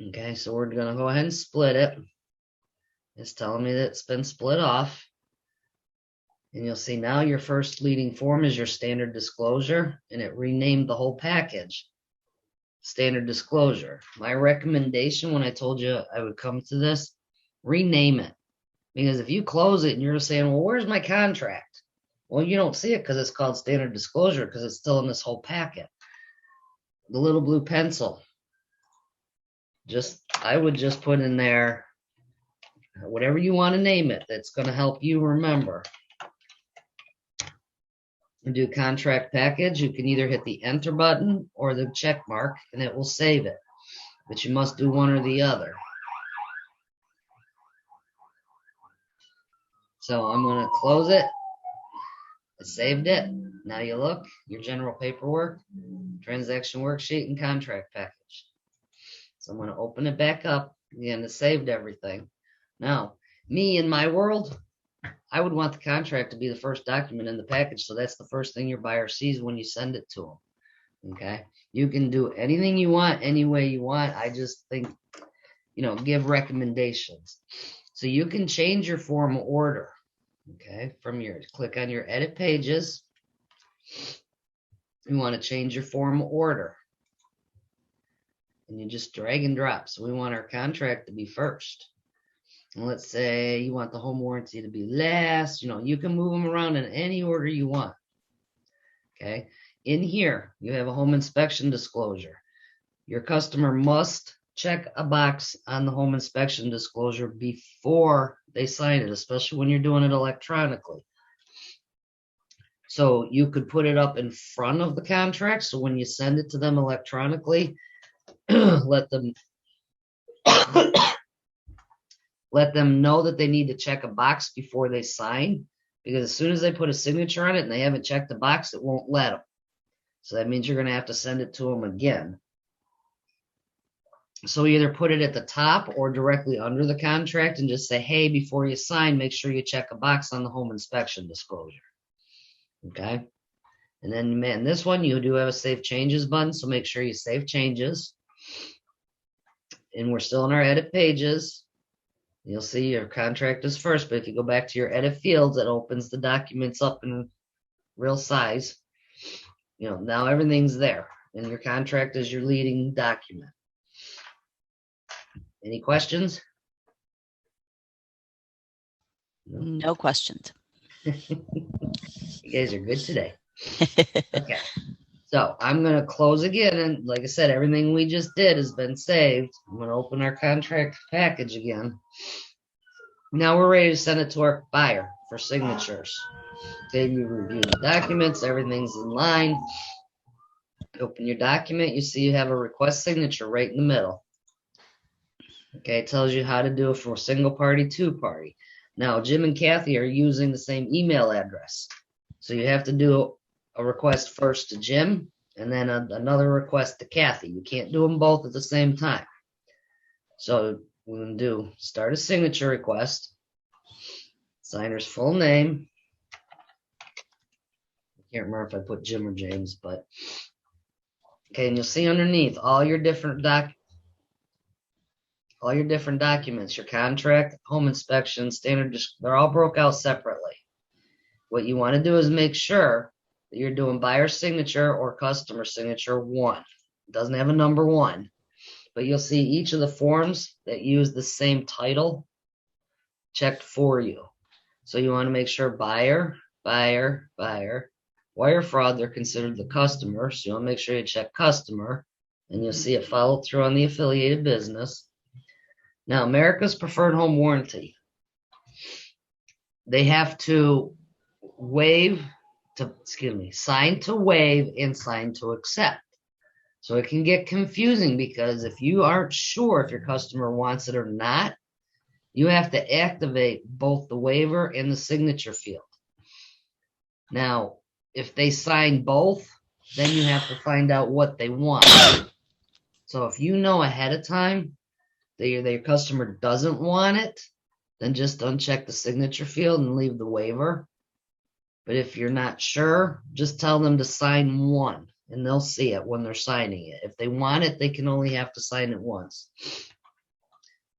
Okay, so we're going to go ahead and split it. It's telling me that it's been split off. And you'll see now your first leading form is your standard disclosure, and it renamed the whole package. Standard disclosure. My recommendation when I told you I would come to this, rename it. Because if you close it and you're saying, well, where's my contract? Well, you don't see it because it's called standard disclosure because it's still in this whole packet. The little blue pencil. I would just put in there whatever you want to name it that's going to help you remember. And do contract package, you can either hit the enter button or the check mark and it will save it. But you must do one or the other. So I'm going to close it. I saved it. Now you look, your general paperwork, transaction worksheet, and contract package. So I'm going to open it back up. Again, it saved everything. Now, me in my world, I would want the contract to be the first document in the package, so that's the first thing your buyer sees when you send it to them. Okay? You can do anything you want, any way you want. I just think, give recommendations. So you can change your form order. Okay, click on your edit pages. You want to change your form order. And you just drag and drop. So we want our contract to be first. And let's say you want the home warranty to be last. You can move them around in any order you want. Okay, in here, you have a home inspection disclosure. Your customer must check a box on the home inspection disclosure before they sign it, especially when you're doing it electronically. So you could put it up in front of the contract. So when you send it to them electronically, let them know that they need to check a box before they sign, because as soon as they put a signature on it and they haven't checked the box, it won't let them. So that means you're going to have to send it to them again. So either put it at the top or directly under the contract and just say, hey, before you sign, make sure you check a box on the home inspection disclosure. Okay. And then in this one, you do have a save changes button. So make sure you save changes. And we're still in our edit pages. You'll see your contract is first, but if you go back to your edit fields, it opens the documents up in real size. Now everything's there, and your contract is your leading document. Any questions? No questions. You guys are good today. Okay. So I'm going to close again. And like I said, everything we just did has been saved. I'm going to open our contract package again. Now we're ready to send it to our buyer for signatures. Okay, you review the documents. Everything's in line. Open your document. You see you have a request signature right in the middle. Okay, it tells you how to do it for single party, two party. Now, Jim and Kathy are using the same email address. So you have to do a request first to Jim and then another request to Kathy. You can't do them both at the same time. So we're going to do start a signature request, signer's full name. I can't remember if I put Jim or James, but okay, and you'll see underneath all your different documents, your contract, home inspection, standard, they're all broke out separately. What you want to do is make sure that you're doing buyer signature or customer signature 1. It doesn't have a number 1, but you'll see each of the forms that use the same title checked for you. So you want to make sure buyer, buyer, buyer. Wire fraud, they're considered the customer, so you want to make sure you check customer, and you'll see it followed through on the affiliated business. Now, America's Preferred Home Warranty, they have to sign to waive and sign to accept. So it can get confusing because if you aren't sure if your customer wants it or not, you have to activate both the waiver and the signature field. Now, if they sign both, then you have to find out what they want. So if you know ahead of time that your customer doesn't want it, then just uncheck the signature field and leave the waiver. But if you're not sure, just tell them to sign 1, and they'll see it when they're signing it. If they want it, they can only have to sign it once.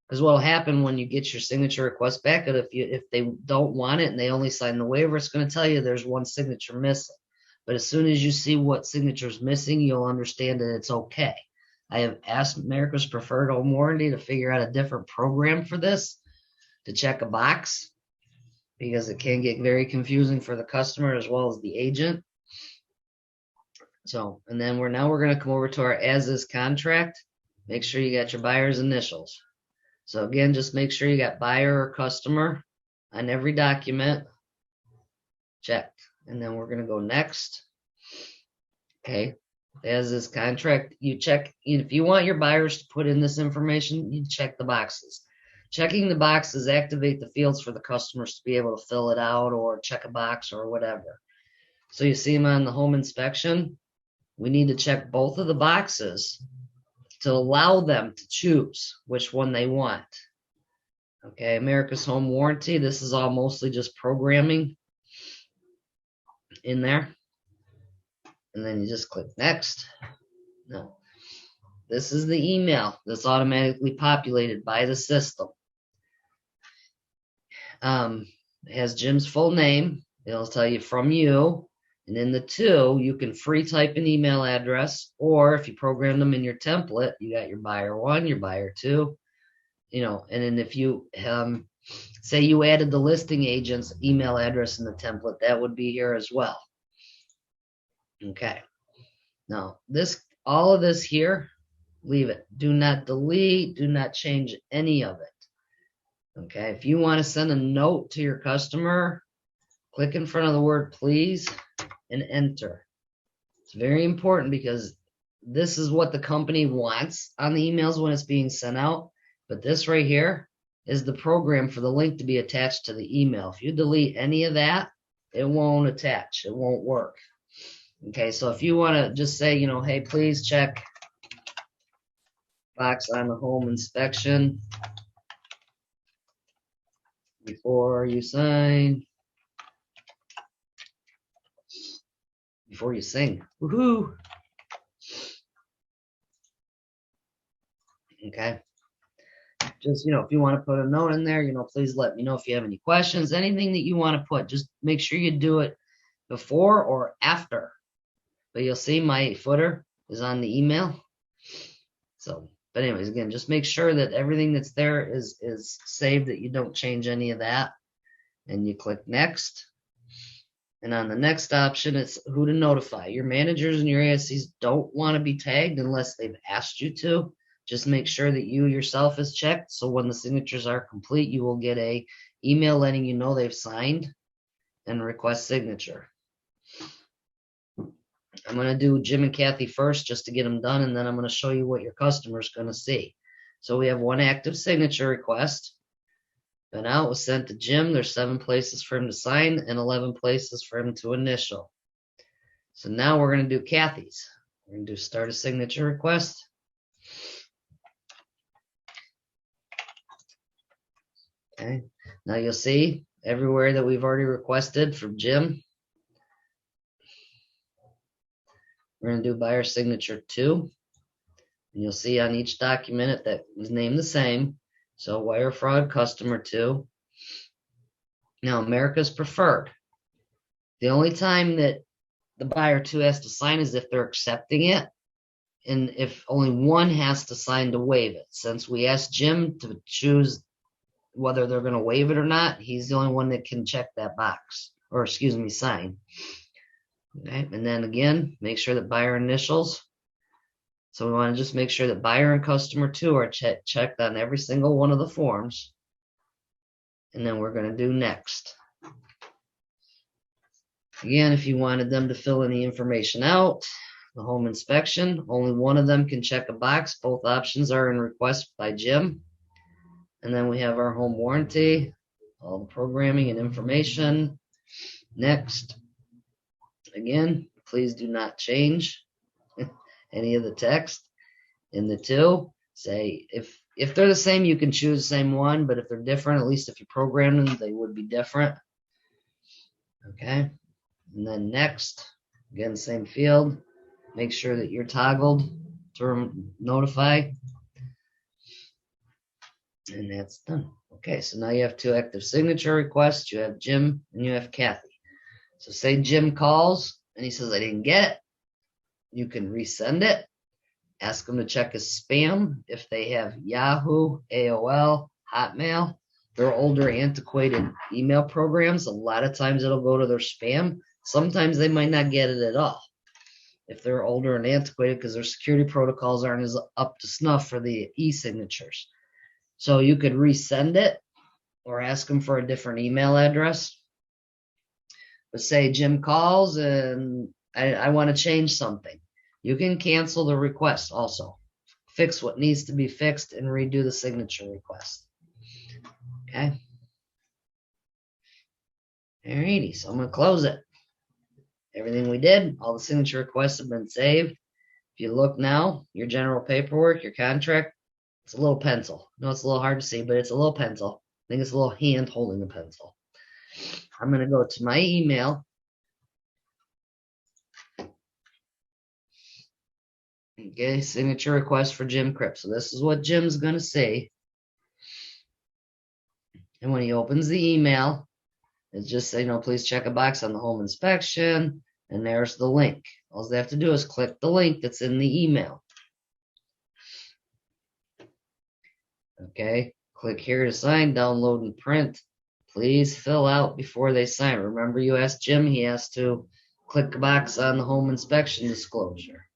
Because what will happen when you get your signature request back, if they don't want it and they only sign the waiver, it's going to tell you there's one signature missing. But as soon as you see what signature is missing, you'll understand that it's okay. I have asked America's Preferred Home Warranty to figure out a different program for this to check a box, because it can get very confusing for the customer as well as the agent. So, and then we're going to come over to our as-is contract. Make sure you got your buyer's initials. So again, just make sure you got buyer or customer on every document. Checked. And then we're going to go next. Okay. As-is contract, you check. If you want your buyers to put in this information, you check the boxes. Checking the boxes activate the fields for the customers to be able to fill it out or check a box or whatever. So you see them on the home inspection. We need to check both of the boxes to allow them to choose which one they want. Okay, America's Home Warranty. This is all mostly just programming in there. And then you just click next. No. This is the email that's automatically populated by the system. It has Jim's full name. It'll tell you from you. And in the two, you can free type an email address, or if you program them in your template, you got your buyer 1, your buyer 2, and then if you say you added the listing agent's email address in the template, that would be here as well. Okay. Now, all of this here, leave it. Do not delete, do not change any of it. Okay. If you want to send a note to your customer, click in front of the word please and enter. It's very important because this is what the company wants on the emails when it's being sent out. But this right here is the program for the link to be attached to the email. If you delete any of that, it won't attach. It won't work. Okay, so if you want to just say, hey, please check box on the home inspection before you sign. Before you sing. Woohoo! Okay. Just, if you want to put a note in there, please let me know if you have any questions, anything that you want to put. Just make sure you do it before or after. But you'll see my footer is on the email. So, but anyways, again, just make sure that everything that's there is saved, that you don't change any of that. And you click next. And on the next option, it's who to notify. Your managers and your ASCs don't want to be tagged unless they've asked you to. Just make sure that you yourself is checked. So when the signatures are complete, you will get a email letting you know they've signed and request signature. I'm going to do Jim and Kathy first just to get them done, and then I'm going to show you what your customer is going to see. So we have one active signature request. And now it was sent to Jim. There's 7 places for him to sign and 11 places for him to initial. So now we're going to do Kathy's. We're going to do start a signature request. Okay. Now you'll see everywhere that we've already requested from Jim. We're going to do buyer signature 2. And you'll see on each document that was named the same. So wire fraud customer 2. Now America's Preferred. The only time that the buyer 2 has to sign is if they're accepting it, and if only one has to sign to waive it. Since we asked Jim to choose whether they're going to waive it or not, he's the only one that can check that box, or sign. Okay, and then again, make sure that buyer initials. So we want to just make sure that buyer and customer 2 are checked on every single one of the forms. And then we're going to do next. Again, if you wanted them to fill any information out, the home inspection, only one of them can check a box. Both options are in request by Jim. And then we have our home warranty, all the programming and information. Next. Again, please do not change any of the text. In the 2, say if they're the same, you can choose the same one, but if they're different, at least if you program them, they would be different. Okay, and then next, again, same field. Make sure that you're toggled to notify. And that's done. Okay, so now you have two active signature requests. You have Jim and you have Kathy. So say Jim calls and he says, I didn't get it. You can resend it. Ask them to check his spam. If they have Yahoo, AOL, Hotmail, they're older, antiquated email programs. A lot of times it'll go to their spam. Sometimes they might not get it at all if they're older and antiquated because their security protocols aren't as up to snuff for the e-signatures. So you could resend it or ask them for a different email address. But say Jim calls and I want to change something. You can cancel the request also. Fix what needs to be fixed and redo the signature request. Okay. Alrighty, so I'm going to close it. Everything we did, all the signature requests have been saved. If you look now, your general paperwork, your contract, it's a little pencil. I know it's a little hard to see, but it's a little pencil. I think it's a little hand holding a pencil. I'm going to go to my email. Okay, signature request for Jim Cripps. So this is what Jim's going to say. And when he opens the email, it's just say, please check a box on the home inspection. And there's the link. All they have to do is click the link that's in the email. Okay, click here to sign, download and print. Please fill out before they sign. Remember you asked Jim, he has to click a box on the home inspection disclosure.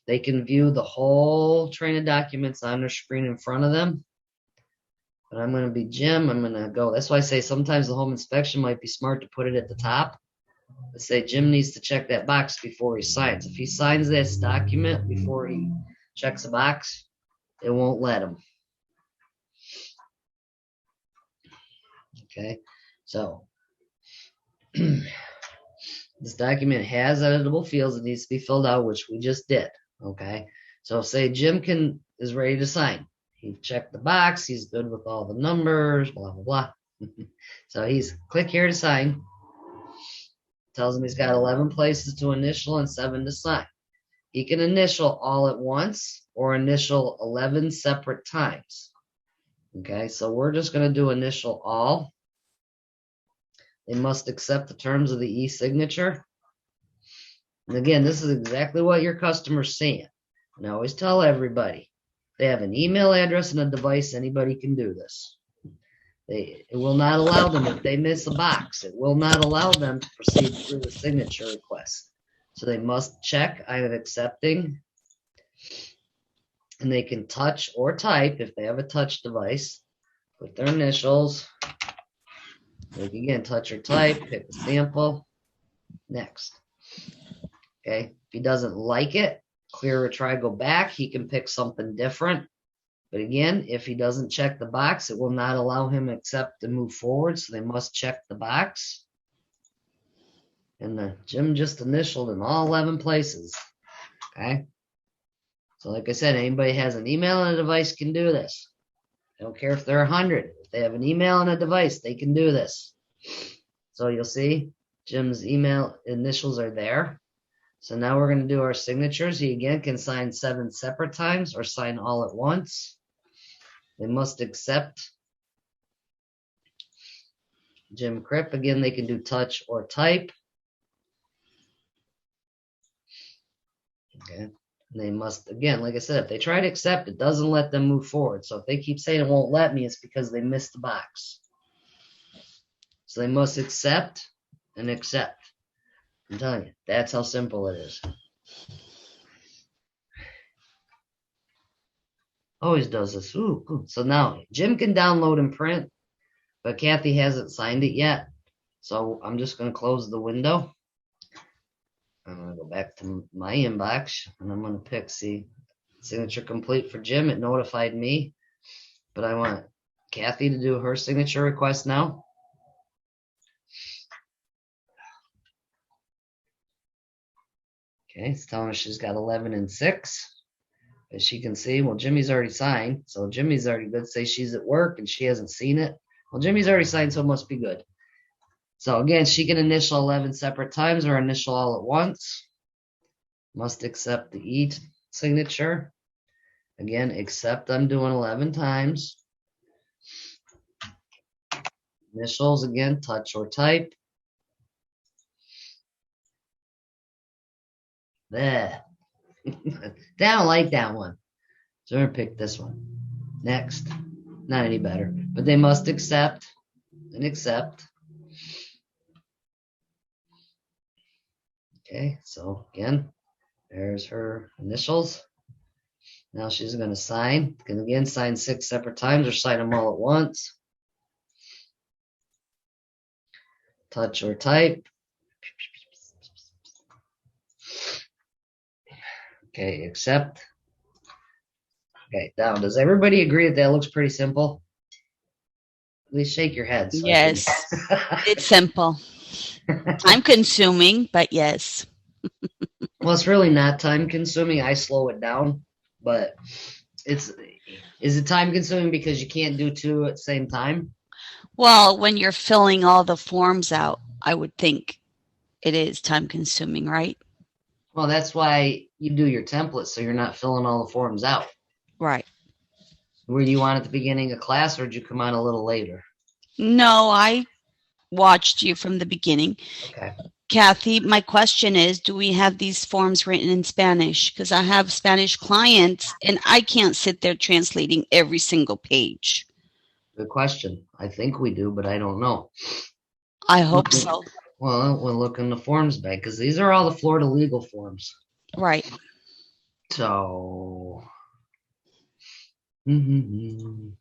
They can view the whole train of documents on their screen in front of them. But I'm going to be Jim. I'm going to go. That's why I say sometimes the home inspection might be smart to put it at the top. Let's say Jim needs to check that box before he signs. If he signs this document before he checks a box, it won't let him. Okay, so this document has editable fields that needs to be filled out, which we just did. Okay, so say Jim is ready to sign. He checked the box. He's good with all the numbers, blah, blah, blah. So he's click here to sign. Tells him he's got 11 places to initial and 7 to sign. He can initial all at once or initial 11 separate times. Okay, so we're just going to do initial all. They must accept the terms of the e-signature. And again, this is exactly what your customer's saying. And I always tell everybody, they have an email address and a device, anybody can do this. It will not allow them, if they miss a box, it will not allow them to proceed through the signature request. So they must check, I am accepting, and they can touch or type if they have a touch device, put their initials, they can again touch or type, pick a sample, next. Okay, if he doesn't like it, clear or try, go back, he can pick something different. But again, if he doesn't check the box, it will not allow him to accept and move forward. So they must check the box. And Jim just initialed in all 11 places. Okay. So like I said, anybody has an email and a device can do this. I don't care if they're 100. If they have an email and a device, they can do this. So you'll see Jim's email initials are there. So now we're going to do our signatures. He again can sign 7 separate times or sign all at once. They must accept Jim Cripp. Again, they can do touch or type. Okay. And they must, again, like I said, if they try to accept, it doesn't let them move forward. So if they keep saying it won't let me, it's because they missed the box. So they must accept and accept. I'm telling you, that's how simple it is. Always does this. Ooh, cool. So now Jim can download and print, but Kathy hasn't signed it yet. So I'm just going to close the window. I'm going to go back to my inbox and I'm going to pick signature complete for Jim. It notified me, but I want Kathy to do her signature request now. Okay, it's telling her she's got 11 and 6. As she can see, well, Jimmy's already signed, so Jimmy's already good. Say she's at work and she hasn't seen it. Well, Jimmy's already signed, so it must be good. So again, she can initial 11 separate times or initial all at once. Must accept the e-signature. Again, accept I'm doing 11 times. Initials again, touch or type. There. I don't like that one. So we're going to pick this one. Next. Not any better. But they must accept and accept. Okay, so again, there's her initials. Now she's going to sign. Can again sign 6 separate times or sign them all at once. Touch or type. Okay, accept. Okay, down. Does everybody agree that that looks pretty simple? At least shake your head. So Yes, it's simple. Time consuming, but yes. Well, it's really not time consuming. I slow it down, but is it time consuming because you can't do 2 at the same time? Well, when you're filling all the forms out, I would think it is time consuming, right? Well, that's why you do your template, so you're not filling all the forms out. Right. Were you on at the beginning of class, or did you come on a little later? No, I watched you from the beginning. Okay. Kathy, my question is, do we have these forms written in Spanish? Because I have Spanish clients and I can't sit there translating every single page. Good question. I think we do, but I don't know. I hope so. Well, we'll look in the forms bank because these are all the Florida legal forms. Right. So, nobody's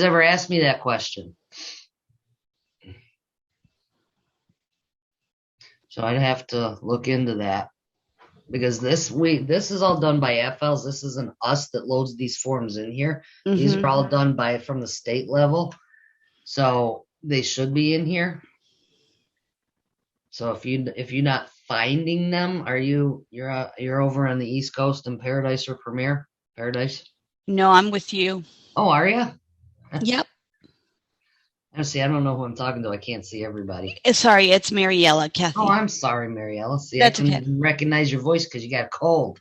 ever asked me that question. So I'd have to look into that because this is all done by Appfiles. This isn't us that loads these forms in here. These are all done from the state level. So they should be in here. So if you're not finding them, you're over on the East Coast in Paradise or Premier? Paradise? No, I'm with you. Oh, are you? Yep. See, I don't know who I'm talking to. I can't see everybody. Sorry, it's Mariella, Kathy. Oh, I'm sorry, Mariella. See, That's I can recognize your voice because you got a cold.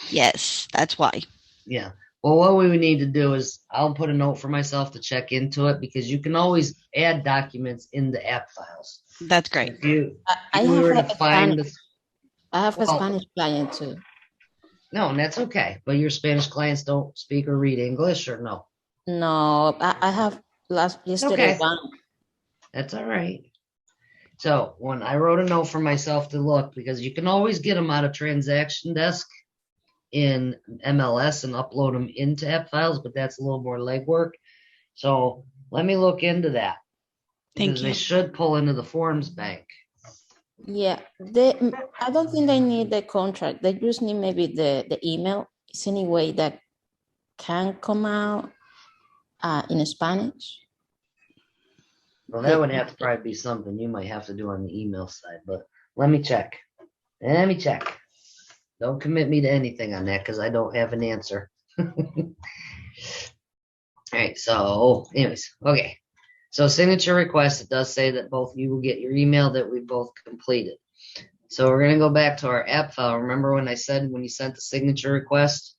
Yes, that's why. Yeah. Well, what we would need to do is I'll put a note for myself to check into it because you can always add documents into Appfiles. That's great. I have a Spanish client too. No, that's okay. But your Spanish clients don't speak or read English, or no? No, I have yesterday one. That's all right. So when I wrote a note for myself to look, because you can always get them out of Transaction Desk in MLS and upload them into Appfiles, but that's a little more legwork. So let me look into that. Because they should pull into the forms bank. Yeah, I don't think they need the contract. They just need maybe the email. Is any way that can come out in Spanish? Well, that would have to probably be something you might have to do on the email side, but let me check. Don't commit me to anything on that because I don't have an answer. All right, so anyways, okay. So signature request, it does say that both you will get your email that we both completed. So we're going to go back to our app file. Remember when I said when you sent the signature request,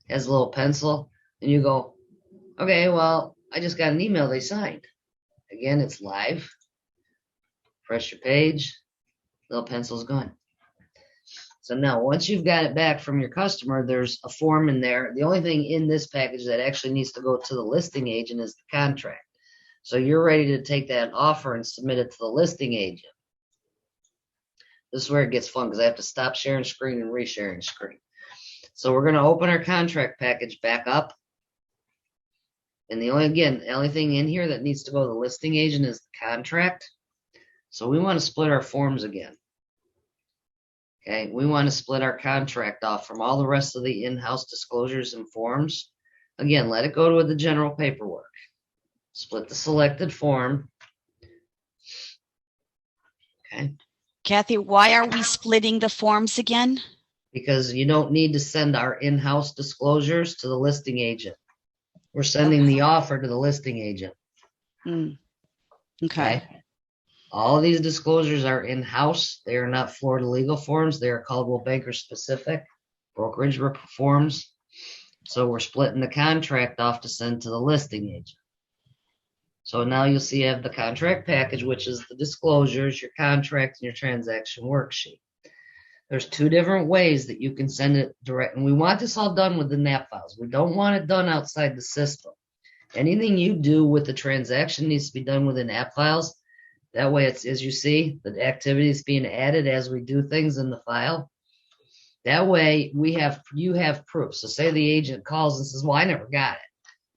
it has a little pencil, and you go, okay, well, I just got an email they signed. Again, it's live. Refresh your page. Little pencil's gone. So now once you've got it back from your customer, there's a form in there. The only thing in this package that actually needs to go to the listing agent is the contract. So you're ready to take that offer and submit it to the listing agent. This is where it gets fun because I have to stop sharing screen and resharing screen. So we're going to open our contract package back up. And the only thing in here that needs to go to the listing agent is the contract. So we want to split our forms again. Okay, we want to split our contract off from all the rest of the in-house disclosures and forms. Again, let it go to the general paperwork. Split the selected form. Okay. Kathy, why are we splitting the forms again? Because you don't need to send our in-house disclosures to the listing agent. We're sending the offer to the listing agent. Okay. All of these disclosures are in-house. They are not Florida legal forms. They are Caldwell Banker specific brokerage forms. So we're splitting the contract off to send to the listing agent. So now you'll see you have the contract package, which is the disclosures, your contract, and your transaction worksheet. There's two different ways that you can send it direct. And we want this all done within Appfiles. We don't want it done outside the system. Anything you do with the transaction needs to be done within Appfiles. That way, it's, as you see, the activity is being added as we do things in the file. That way, you have proof. So say the agent calls and says, well, I never got it.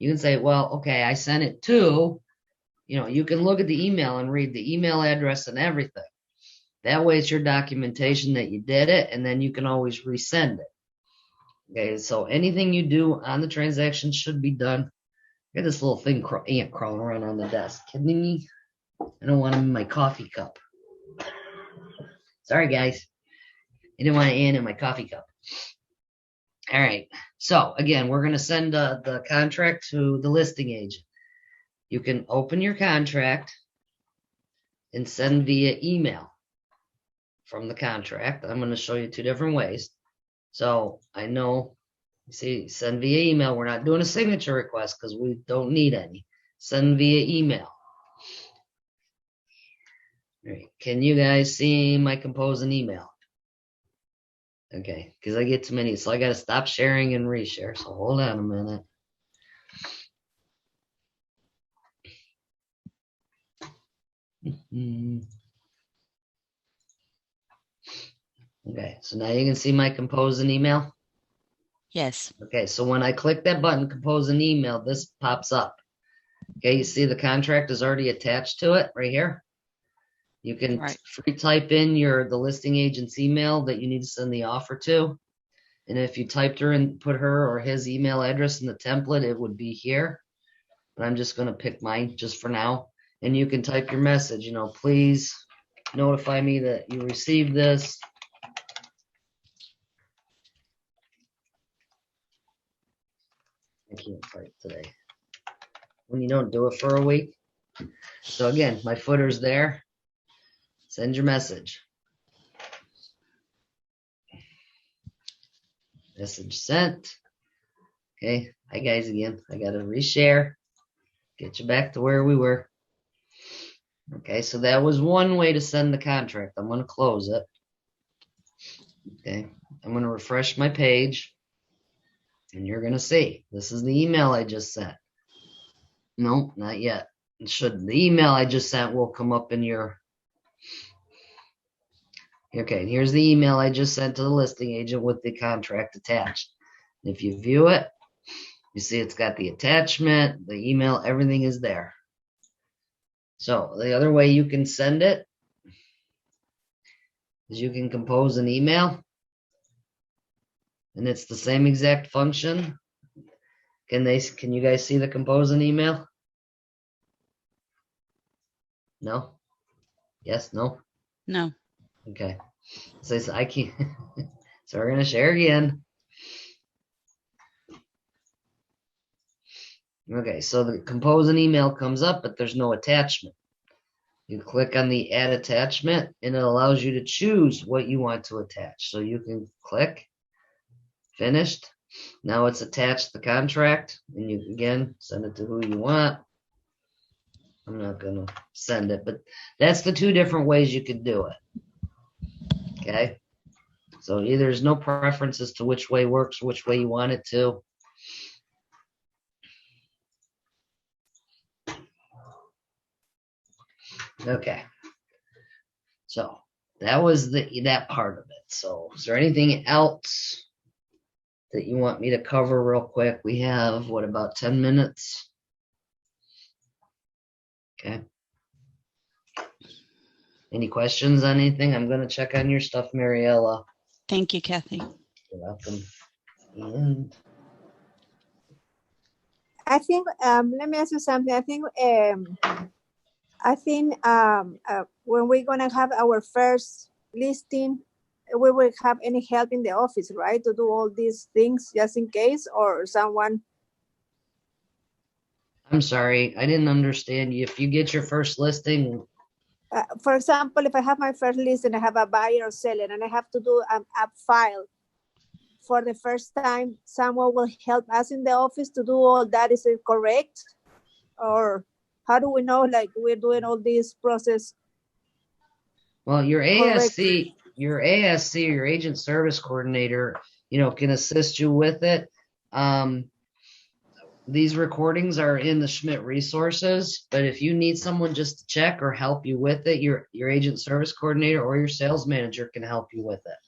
You can say, well, okay, I sent it to, you can look at the email and read the email address and everything. That way, it's your documentation that you did it, and then you can always resend it. Okay, so anything you do on the transaction should be done. Got this little thing, ant crawling around on the desk. Kidding me? I don't want him in my coffee cup. Sorry, guys. I didn't want an ant in my coffee cup. All right. So, again, we're going to send the contract to the listing agent. You can open your contract and send via email from the contract. I'm going to show you two different ways. So, I know, you see, send via email. We're not doing a signature request because we don't need any. Send via email. All right. Can you guys see my compose an email? Okay, because I get too many, so I got to stop sharing and reshare. So hold on a minute. Okay, so now you can see my compose an email. Yes. Okay, so when I click that button, compose an email, this pops up. Okay, you see the contract is already attached to it right here. You can free type in the listing agent's email that you need to send the offer to. And if you typed her and put her or his email address in the template, it would be here. But I'm just going to pick mine just for now. And you can type your message, please notify me that you received this. I can't type today. When you don't do it for a week. So again, my footer's there. Send your message. Message sent. Okay, hi guys again. I gotta reshare. Get you back to where we were. Okay, so that was one way to send the contract. I'm gonna close it. Okay, I'm gonna refresh my page. And you're gonna see. This is the email I just sent. No, not yet. The email I just sent will come up in your. Okay, here's the email I just sent to the listing agent with the contract attached. If you view it, you see it's got the attachment, the email, everything is there. So the other way you can send it is you can compose an email, and it's the same exact function. Can you guys see the compose an email? No? Yes, no? No. Okay. So I can't. So we're gonna share again. Okay, so the compose an email comes up, but there's no attachment. You click on the add attachment, and it allows you to choose what you want to attach. So you can click finished. Now it's attached the contract, and you again send it to who you want. I'm not gonna send it, but that's the two different ways you could do it. Okay, so there's no preference as to which way works, which way you want it to. Okay, so that was that part of it. So is there anything else that you want me to cover real quick? We have, what, about 10 minutes? Okay. Any questions on anything? I'm going to check on your stuff, Mariella. Thank you, Kathy. You're welcome. And I think, let me ask you something. I think when we're going to have our first listing, we will have any help in the office, right? To do all these things just in case, or someone. I'm sorry, I didn't understand you. If you get your first listing. For example, if I have my first listing, I have a buyer or seller, and I have to do an Appfile for the first time, someone will help us in the office to do all that. Is it correct? Or how do we know like we're doing all this process Well, your correct? ASC, your agent service coordinator, can assist you with it. These recordings are in the Schmidt resources, but if you need someone just to check or help you with it, your agent service coordinator or your sales manager can help you with it.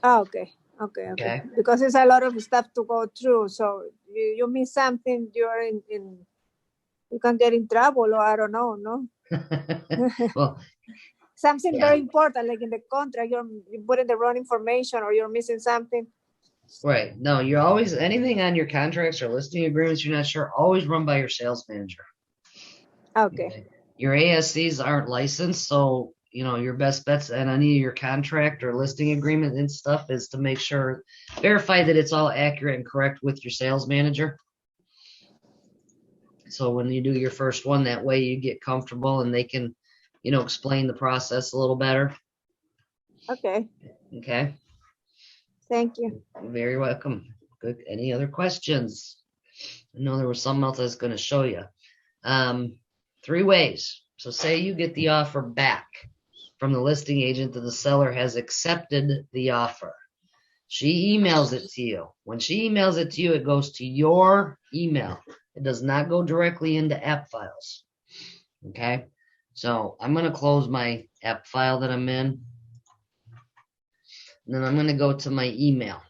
Oh, okay. Okay. Because it's a lot of stuff to go through. So you miss something, you're in you can get in trouble, or I don't know, no? Well, Something yeah. very important, like in the contract, you're putting the wrong information or you're missing something. Right. No, you're always, anything on your contracts or listing agreements you're not sure, always run by your sales manager. Okay. Your ASCs aren't licensed, so your best bets on any of your contract or listing agreement and stuff is to make sure, verify that it's all accurate and correct with your sales manager. So when you do your first one, that way you get comfortable and they can, explain the process a little better. Okay. Okay. Thank you. You're very welcome. Good. Any other questions? I know there was something else I was going to show you. 3 ways. So say you get the offer back from the listing agent that the seller has accepted the offer. She emails it to you. When she emails it to you, it goes to your email. It does not go directly into Appfiles. Okay. So I'm going to close my Appfile that I'm in. And then I'm going to go to my email.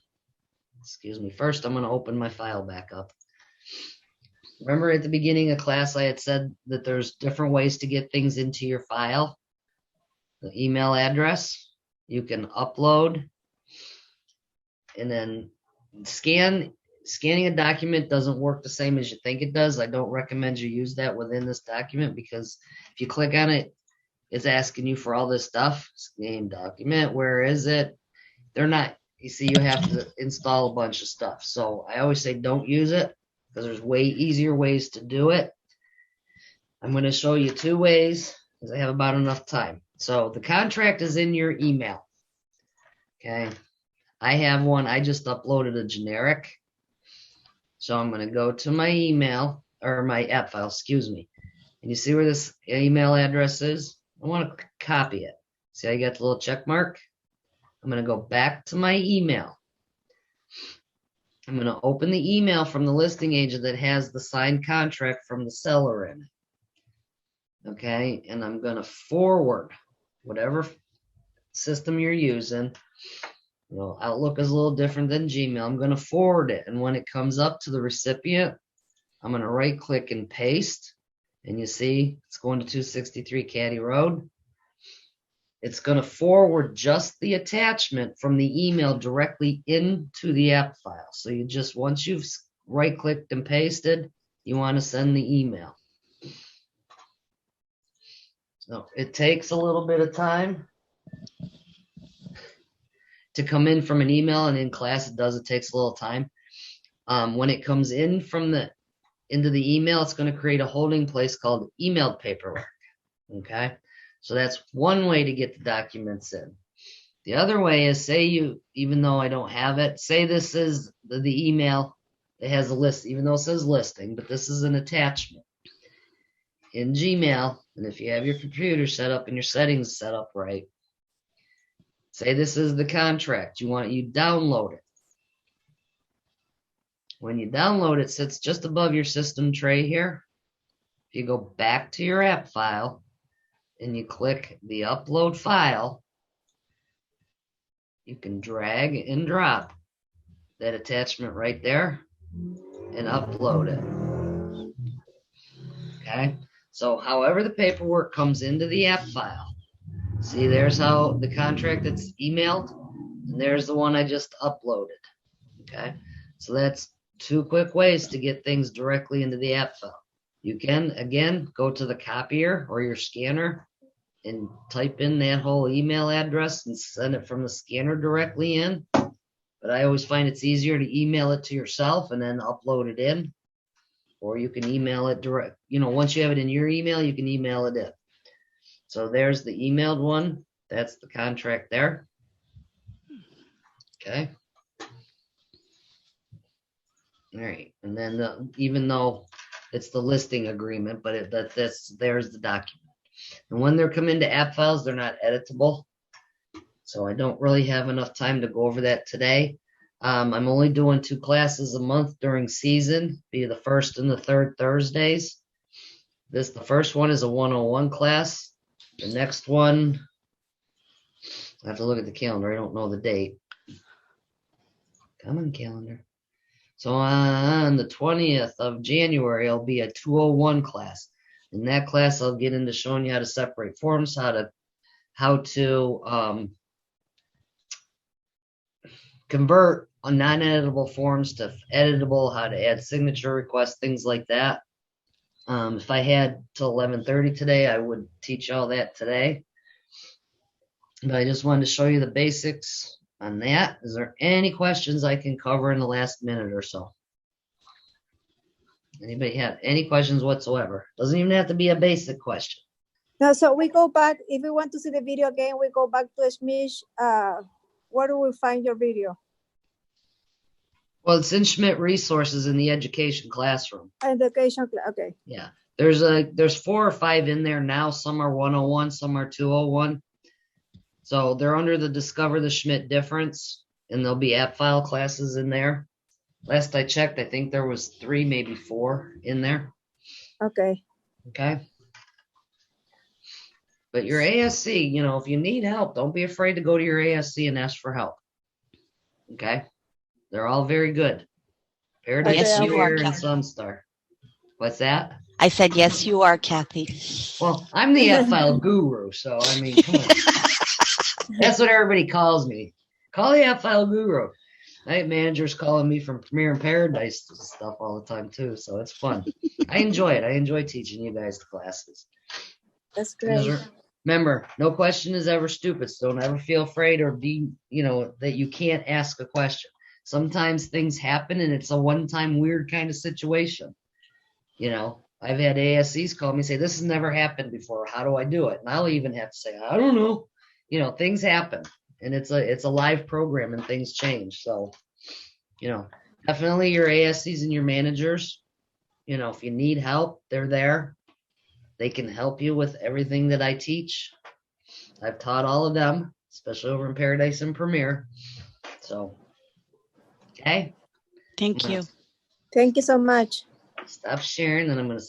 Excuse me. First, I'm going to open my file back up. Remember at the beginning of class, I had said that there's different ways to get things into your file. The email address, you can upload, and then scanning a document doesn't work the same as you think it does. I don't recommend you use that within this document, because if you click on it, it's asking you for all this stuff. Scan document, where is it? They're not, you see, you have to install a bunch of stuff. So I always say don't use it, because there's way easier ways to do it. I'm going to show you 2 ways, because I have about enough time. So the contract is in your email. Okay. I have one. I just uploaded a generic. So I'm going to go to my email, or my Appfile, excuse me. And you see where this email address is? I want to copy it. See how you got the little check mark? I'm going to go back to my email. I'm going to open the email from the listing agent that has the signed contract from the seller in it. Okay. And I'm going to forward whatever system you're using. Outlook is a little different than Gmail. I'm going to forward it. And when it comes up to the recipient, I'm going to right click and paste. And you see it's going to 263 Caddy Road. It's going to forward just the attachment from the email directly into the app file. So you just, once you've right clicked and pasted, you want to send the email. So it takes a little bit of time to come in from an email, and in class it takes a little time. When it comes in into the email, it's going to create a holding place called emailed paperwork. Okay, so that's one way to get the documents in. The other way is, say even though I don't have it, say this is the email that has a list, even though it says listing, but this is an attachment in Gmail. And if you have your computer set up and your settings set up right, say this is the contract. You download it. When you download it, it sits just above your system tray here. If you go back to your app file and you click the upload file, you can drag and drop that attachment right there and upload it. Okay, so however the paperwork comes into the app file, see, there's how the contract that's emailed, and there's the one I just uploaded. Okay, so that's 2 quick ways to get things directly into the app file. You can, again, go to the copier or your scanner and type in that whole email address and send it from the scanner directly in. But I always find it's easier to email it to yourself and then upload it in. Or you can email it direct. Once you have it in your email, you can email it in. So there's the emailed one. That's the contract there. Okay. All right. And then even though It's the listing agreement, but there's the document. And when they're come into Appfiles, they're not editable. So I don't really have enough time to go over that today. I'm only doing 2 classes a month during season, be the first and the third Thursdays. The first one is a 101 class. The next one, I have to look at the calendar. I don't know the date. Come on, calendar. So on the 20th of January, I'll be a 201 class. In that class, I'll get into showing you how to separate forms, how to convert non-editable forms to editable, how to add signature requests, things like that. If I had till 11:30 today, I would teach all that today. But I just wanted to show you the basics on that. Is there any questions I can cover in the last minute or so? Anybody have any questions whatsoever? Doesn't even have to be a basic question. No, so we go back, if we want to see the video again, we go back to Schmidt. Where do we find your video? Well, it's in Schmidt Resources in the education classroom. Education, okay. Yeah. There's 4 or 5 in there now. Some are 101, some are 201. So they're under the Discover the Schmidt Difference, and there'll be Appfile classes in there. Last I checked, I think there was 3, maybe 4 in there. Okay. Okay. But your ASC, you know, if you need help, don't be afraid to go to your ASC and ask for help. Okay. They're all very good. Paradise Yes, you are, Career and Kathy. Sunstar. What's that? I said, yes, you are, Kathy. Well, I'm the Appfile guru, so I mean, come on. That's what everybody calls me. Call the Appfile guru. Night managers calling me from Premier and Paradise stuff all the time too, so it's fun. I enjoy it. I enjoy teaching you guys the classes. That's great. Remember, no question is ever stupid, so don't ever feel afraid or be, you know, that you can't ask a question. Sometimes things happen and it's a one-time weird kind of situation. You know, I've had ASCs call me and say, this has never happened before. How do I do it? And I'll even have to say, I don't know. You know, things happen and it's a live program and things change. So, you know, definitely your ASCs and your managers, you know, if you need help, they're there. They can help you with everything that I teach. I've taught all of them, especially over in Paradise and Premier. So, okay. Thank you. Thank you so much. Stop sharing, and I'm going to